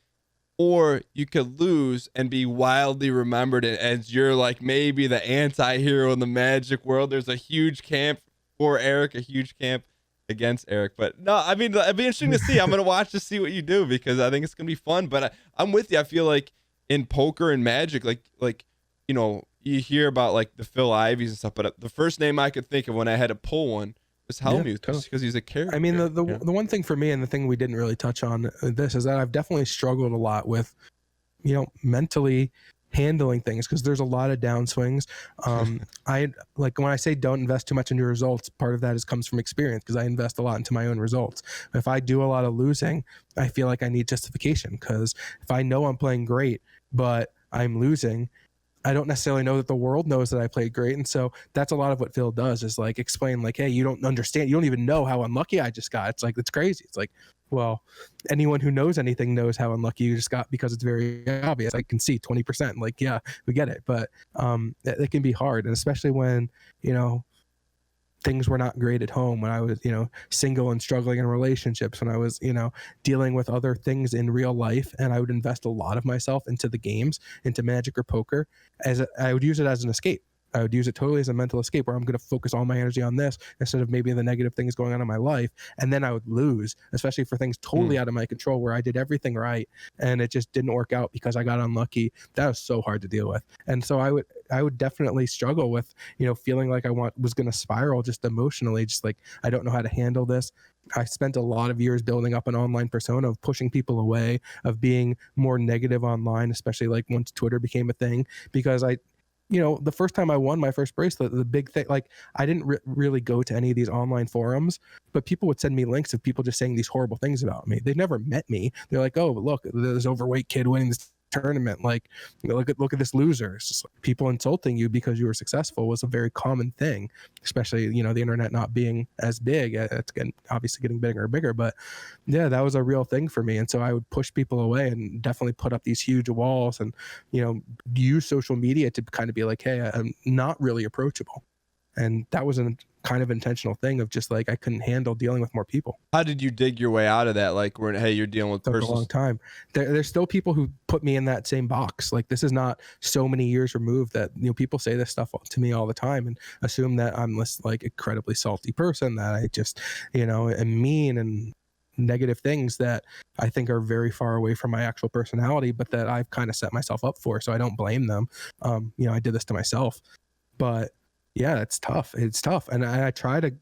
or you could lose and be wildly remembered as you're maybe the anti-hero in the Magic world. There's a huge camp for Eric, a huge camp against Eric. But no, I mean, it'd be interesting to see. I'm gonna watch to see what you do because I think it's gonna be fun. But I'm with you. I feel like in poker and Magic, you hear about the Phil Ivies and stuff, but the first name I could think of when I had to pull one was Hellmuth, just because he's a character. I mean, the one thing for me, and the thing we didn't really touch on this, is that I've definitely struggled a lot with mentally handling things because there's a lot of downswings. I when I say don't invest too much into your results, part of that comes from experience because I invest a lot into my own results. If I do a lot of losing, I feel like I need justification because if I know I'm playing great but I'm losing, I don't necessarily know that the world knows that I played great. And so that's a lot of what Phil does is explain hey, you don't understand, you don't even know how unlucky I just got. It's it's crazy. It's well, anyone who knows anything knows how unlucky you just got because it's very obvious. I can see 20%. Yeah, we get it. But it can be hard. And especially when, things were not great at home, when I was, single and struggling in relationships, when I was, dealing with other things in real life. And I would invest a lot of myself into the games, into Magic or poker, I would use it as an escape. I would use it totally as a mental escape where I'm going to focus all my energy on this instead of maybe the negative things going on in my life. And then I would lose, especially for things totally out of my control where I did everything right and it just didn't work out because I got unlucky. That was so hard to deal with. And so I would definitely struggle with, feeling like I was going to spiral just emotionally, just I don't know how to handle this. I spent a lot of years building up an online persona of pushing people away, of being more negative online, especially once Twitter became a thing, because the first time I won my first bracelet, the big thing, I didn't really go to any of these online forums, but people would send me links of people just saying these horrible things about me. They never met me. They're like, oh, look, this overweight kid winning this tournament. Look at this loser. It's just people insulting you because you were successful was a very common thing, especially, the internet not being as big. It's obviously getting bigger and bigger, but yeah, that was a real thing for me. And so I would push people away and definitely put up these huge walls and, use social media to kind of be hey, I'm not really approachable. And that was a kind of intentional thing of just I couldn't handle dealing with more people. How did you dig your way out of that? Hey, you're dealing with personal. A long time. There's still people who put me in that same box. This is not so many years removed that people say this stuff to me all the time and assume that I'm this incredibly salty person, that I just am mean and negative things that I think are very far away from my actual personality, but that I've kind of set myself up for. So I don't blame them. I did this to myself, but yeah, it's tough. And I try to,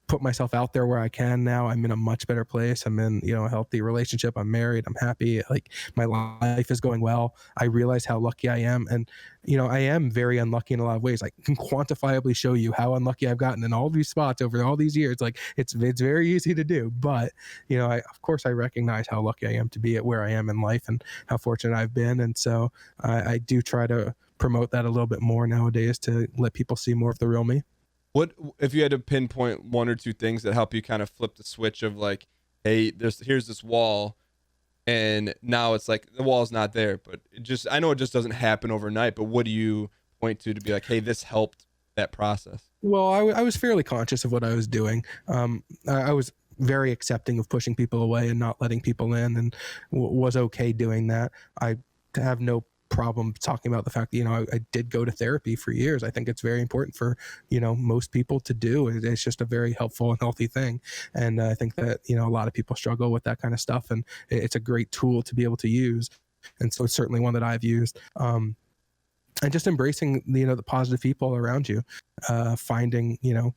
put myself out there where I can now. I'm in a much better place. I'm in, you know, a healthy relationship. I'm married. I'm happy. Like my life is going well. I realize how lucky I am. And, you know, I am very unlucky in a lot of ways. I can quantifiably show you how unlucky I've gotten in all these spots over all these years. Like it's very easy to do, but, you know, of course I recognize how lucky I am to be at where I am in life and how fortunate I've been. And so I do try to promote that a little bit more nowadays to let people see more of the real me. What if you had to pinpoint one or two things that help you kind of flip the switch of like, hey, here's this wall, and now it's like the wall's not there, but I know it just doesn't happen overnight. But what do you point to be like, hey, this helped that process? Well, I was fairly conscious of what I was doing. I was very accepting of pushing people away and not letting people in, and was okay doing that. I have no problem talking about the fact that, you know, I did go to therapy for years. I think it's very important for, you know, most people to do. It's just a very helpful and healthy thing. And I think that, you know, a lot of people struggle with that kind of stuff, and it's a great tool to be able to use. And so it's certainly one that I've used. And just embracing, you know, the positive people around you, finding, you know,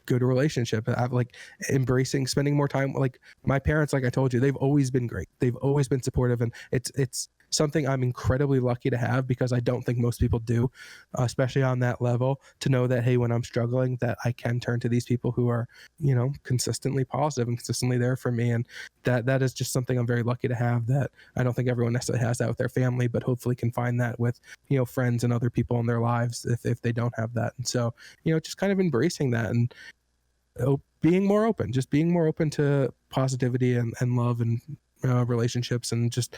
good relationship. I've like embracing spending more time. Like my parents, like I told you, they've always been great. They've always been supportive, and it's something I'm incredibly lucky to have, because I don't think most people do, especially on that level, to know that, hey, when I'm struggling, that I can turn to these people who are, you know, consistently positive and consistently there for me. And that is just something I'm very lucky to have, that I don't think everyone necessarily has that with their family, but hopefully can find that with, you know, friends and other people in their lives if they don't have that. And so, you know, just kind of embracing that and being more open to positivity and love and relationships, and just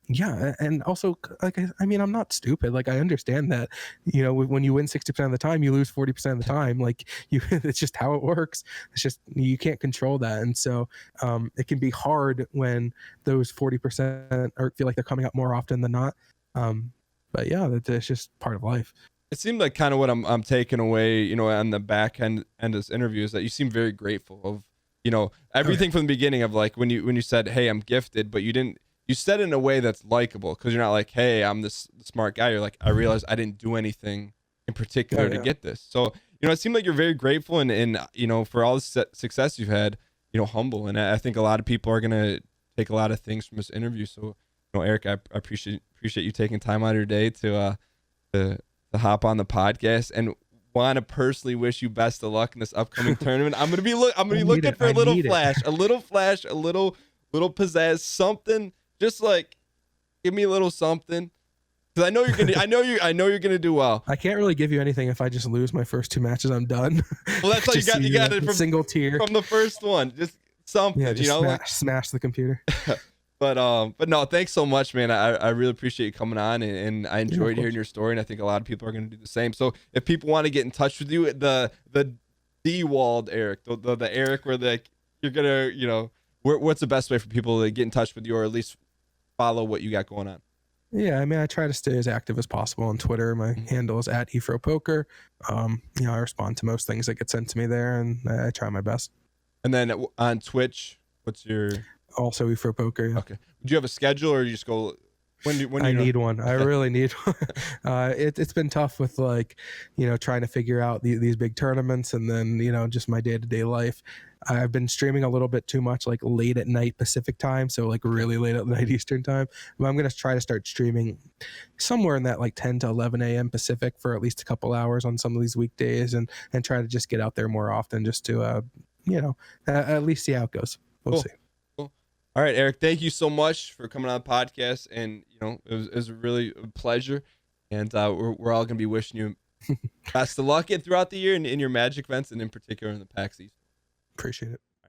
yeah. And also, like, I mean, I'm not stupid. Like, I understand that, you know, when you win 60% of the time, you lose 40% of the time. Like, it's just how it works. It's just, you can't control that. And so it can be hard when those 40% feel like they're coming up more often than not. But yeah, that's just part of life. It seemed like kind of what I'm taking away, you know, on the back end of this interview, is that you seem very grateful of, you know, everything from the beginning of like when you said, hey, I'm gifted, but you said it in a way that's likable, because you're not like, hey, I'm this smart guy. You're like, I realized I didn't do anything in particular to get this. So, you know, it seemed like you're very grateful and you know, for all the success you've had, you know, humble. And I think a lot of people are going to take a lot of things from this interview. So, you know, Eric, I appreciate you taking time out of your day to hop on the podcast, and want to personally wish you best of luck in this upcoming tournament. I'm going to be looking for a little flash, a little pizzazz, something. Just like, give me a little something, because I know you're gonna do well. I can't really give you anything if I just lose my first two matches. I'm done. Well, that's how you got it from single tier from the first one. Just something, just, you know, smash the computer. But no, thanks so much, man. I really appreciate you coming on, and I enjoyed hearing your story, and I think a lot of people are gonna do the same. So if people want to get in touch with you, the de-walled Eric, the Eric where you're gonna, you know, what's the best way for people to get in touch with you, or at least follow what you got going on? Yeah, I mean, I try to stay as active as possible on Twitter. My handle is @efropoker. You know, I respond to most things that get sent to me there, and I try my best. And then on Twitch, what's your? Also efropoker. Yeah. Okay. Do you have a schedule, or you just go? When do I need one. I really need one. It's been tough with, like, you know, trying to figure out these big tournaments, and then, you know, just my day-to-day life. I've been streaming a little bit too much, like late at night Pacific time, so like really late at night Eastern time. But I'm going to try to start streaming somewhere in that like 10 to 11 a.m. Pacific for at least a couple hours on some of these weekdays, and try to just get out there more often, just to, you know, at least see how it goes. We'll see. Cool. All right, Eric, thank you so much for coming on the podcast, and, you know, it was really a pleasure, and we're all going to be wishing you best of luck throughout the year in your Magic events, and in particular in the PAX East. Appreciate it.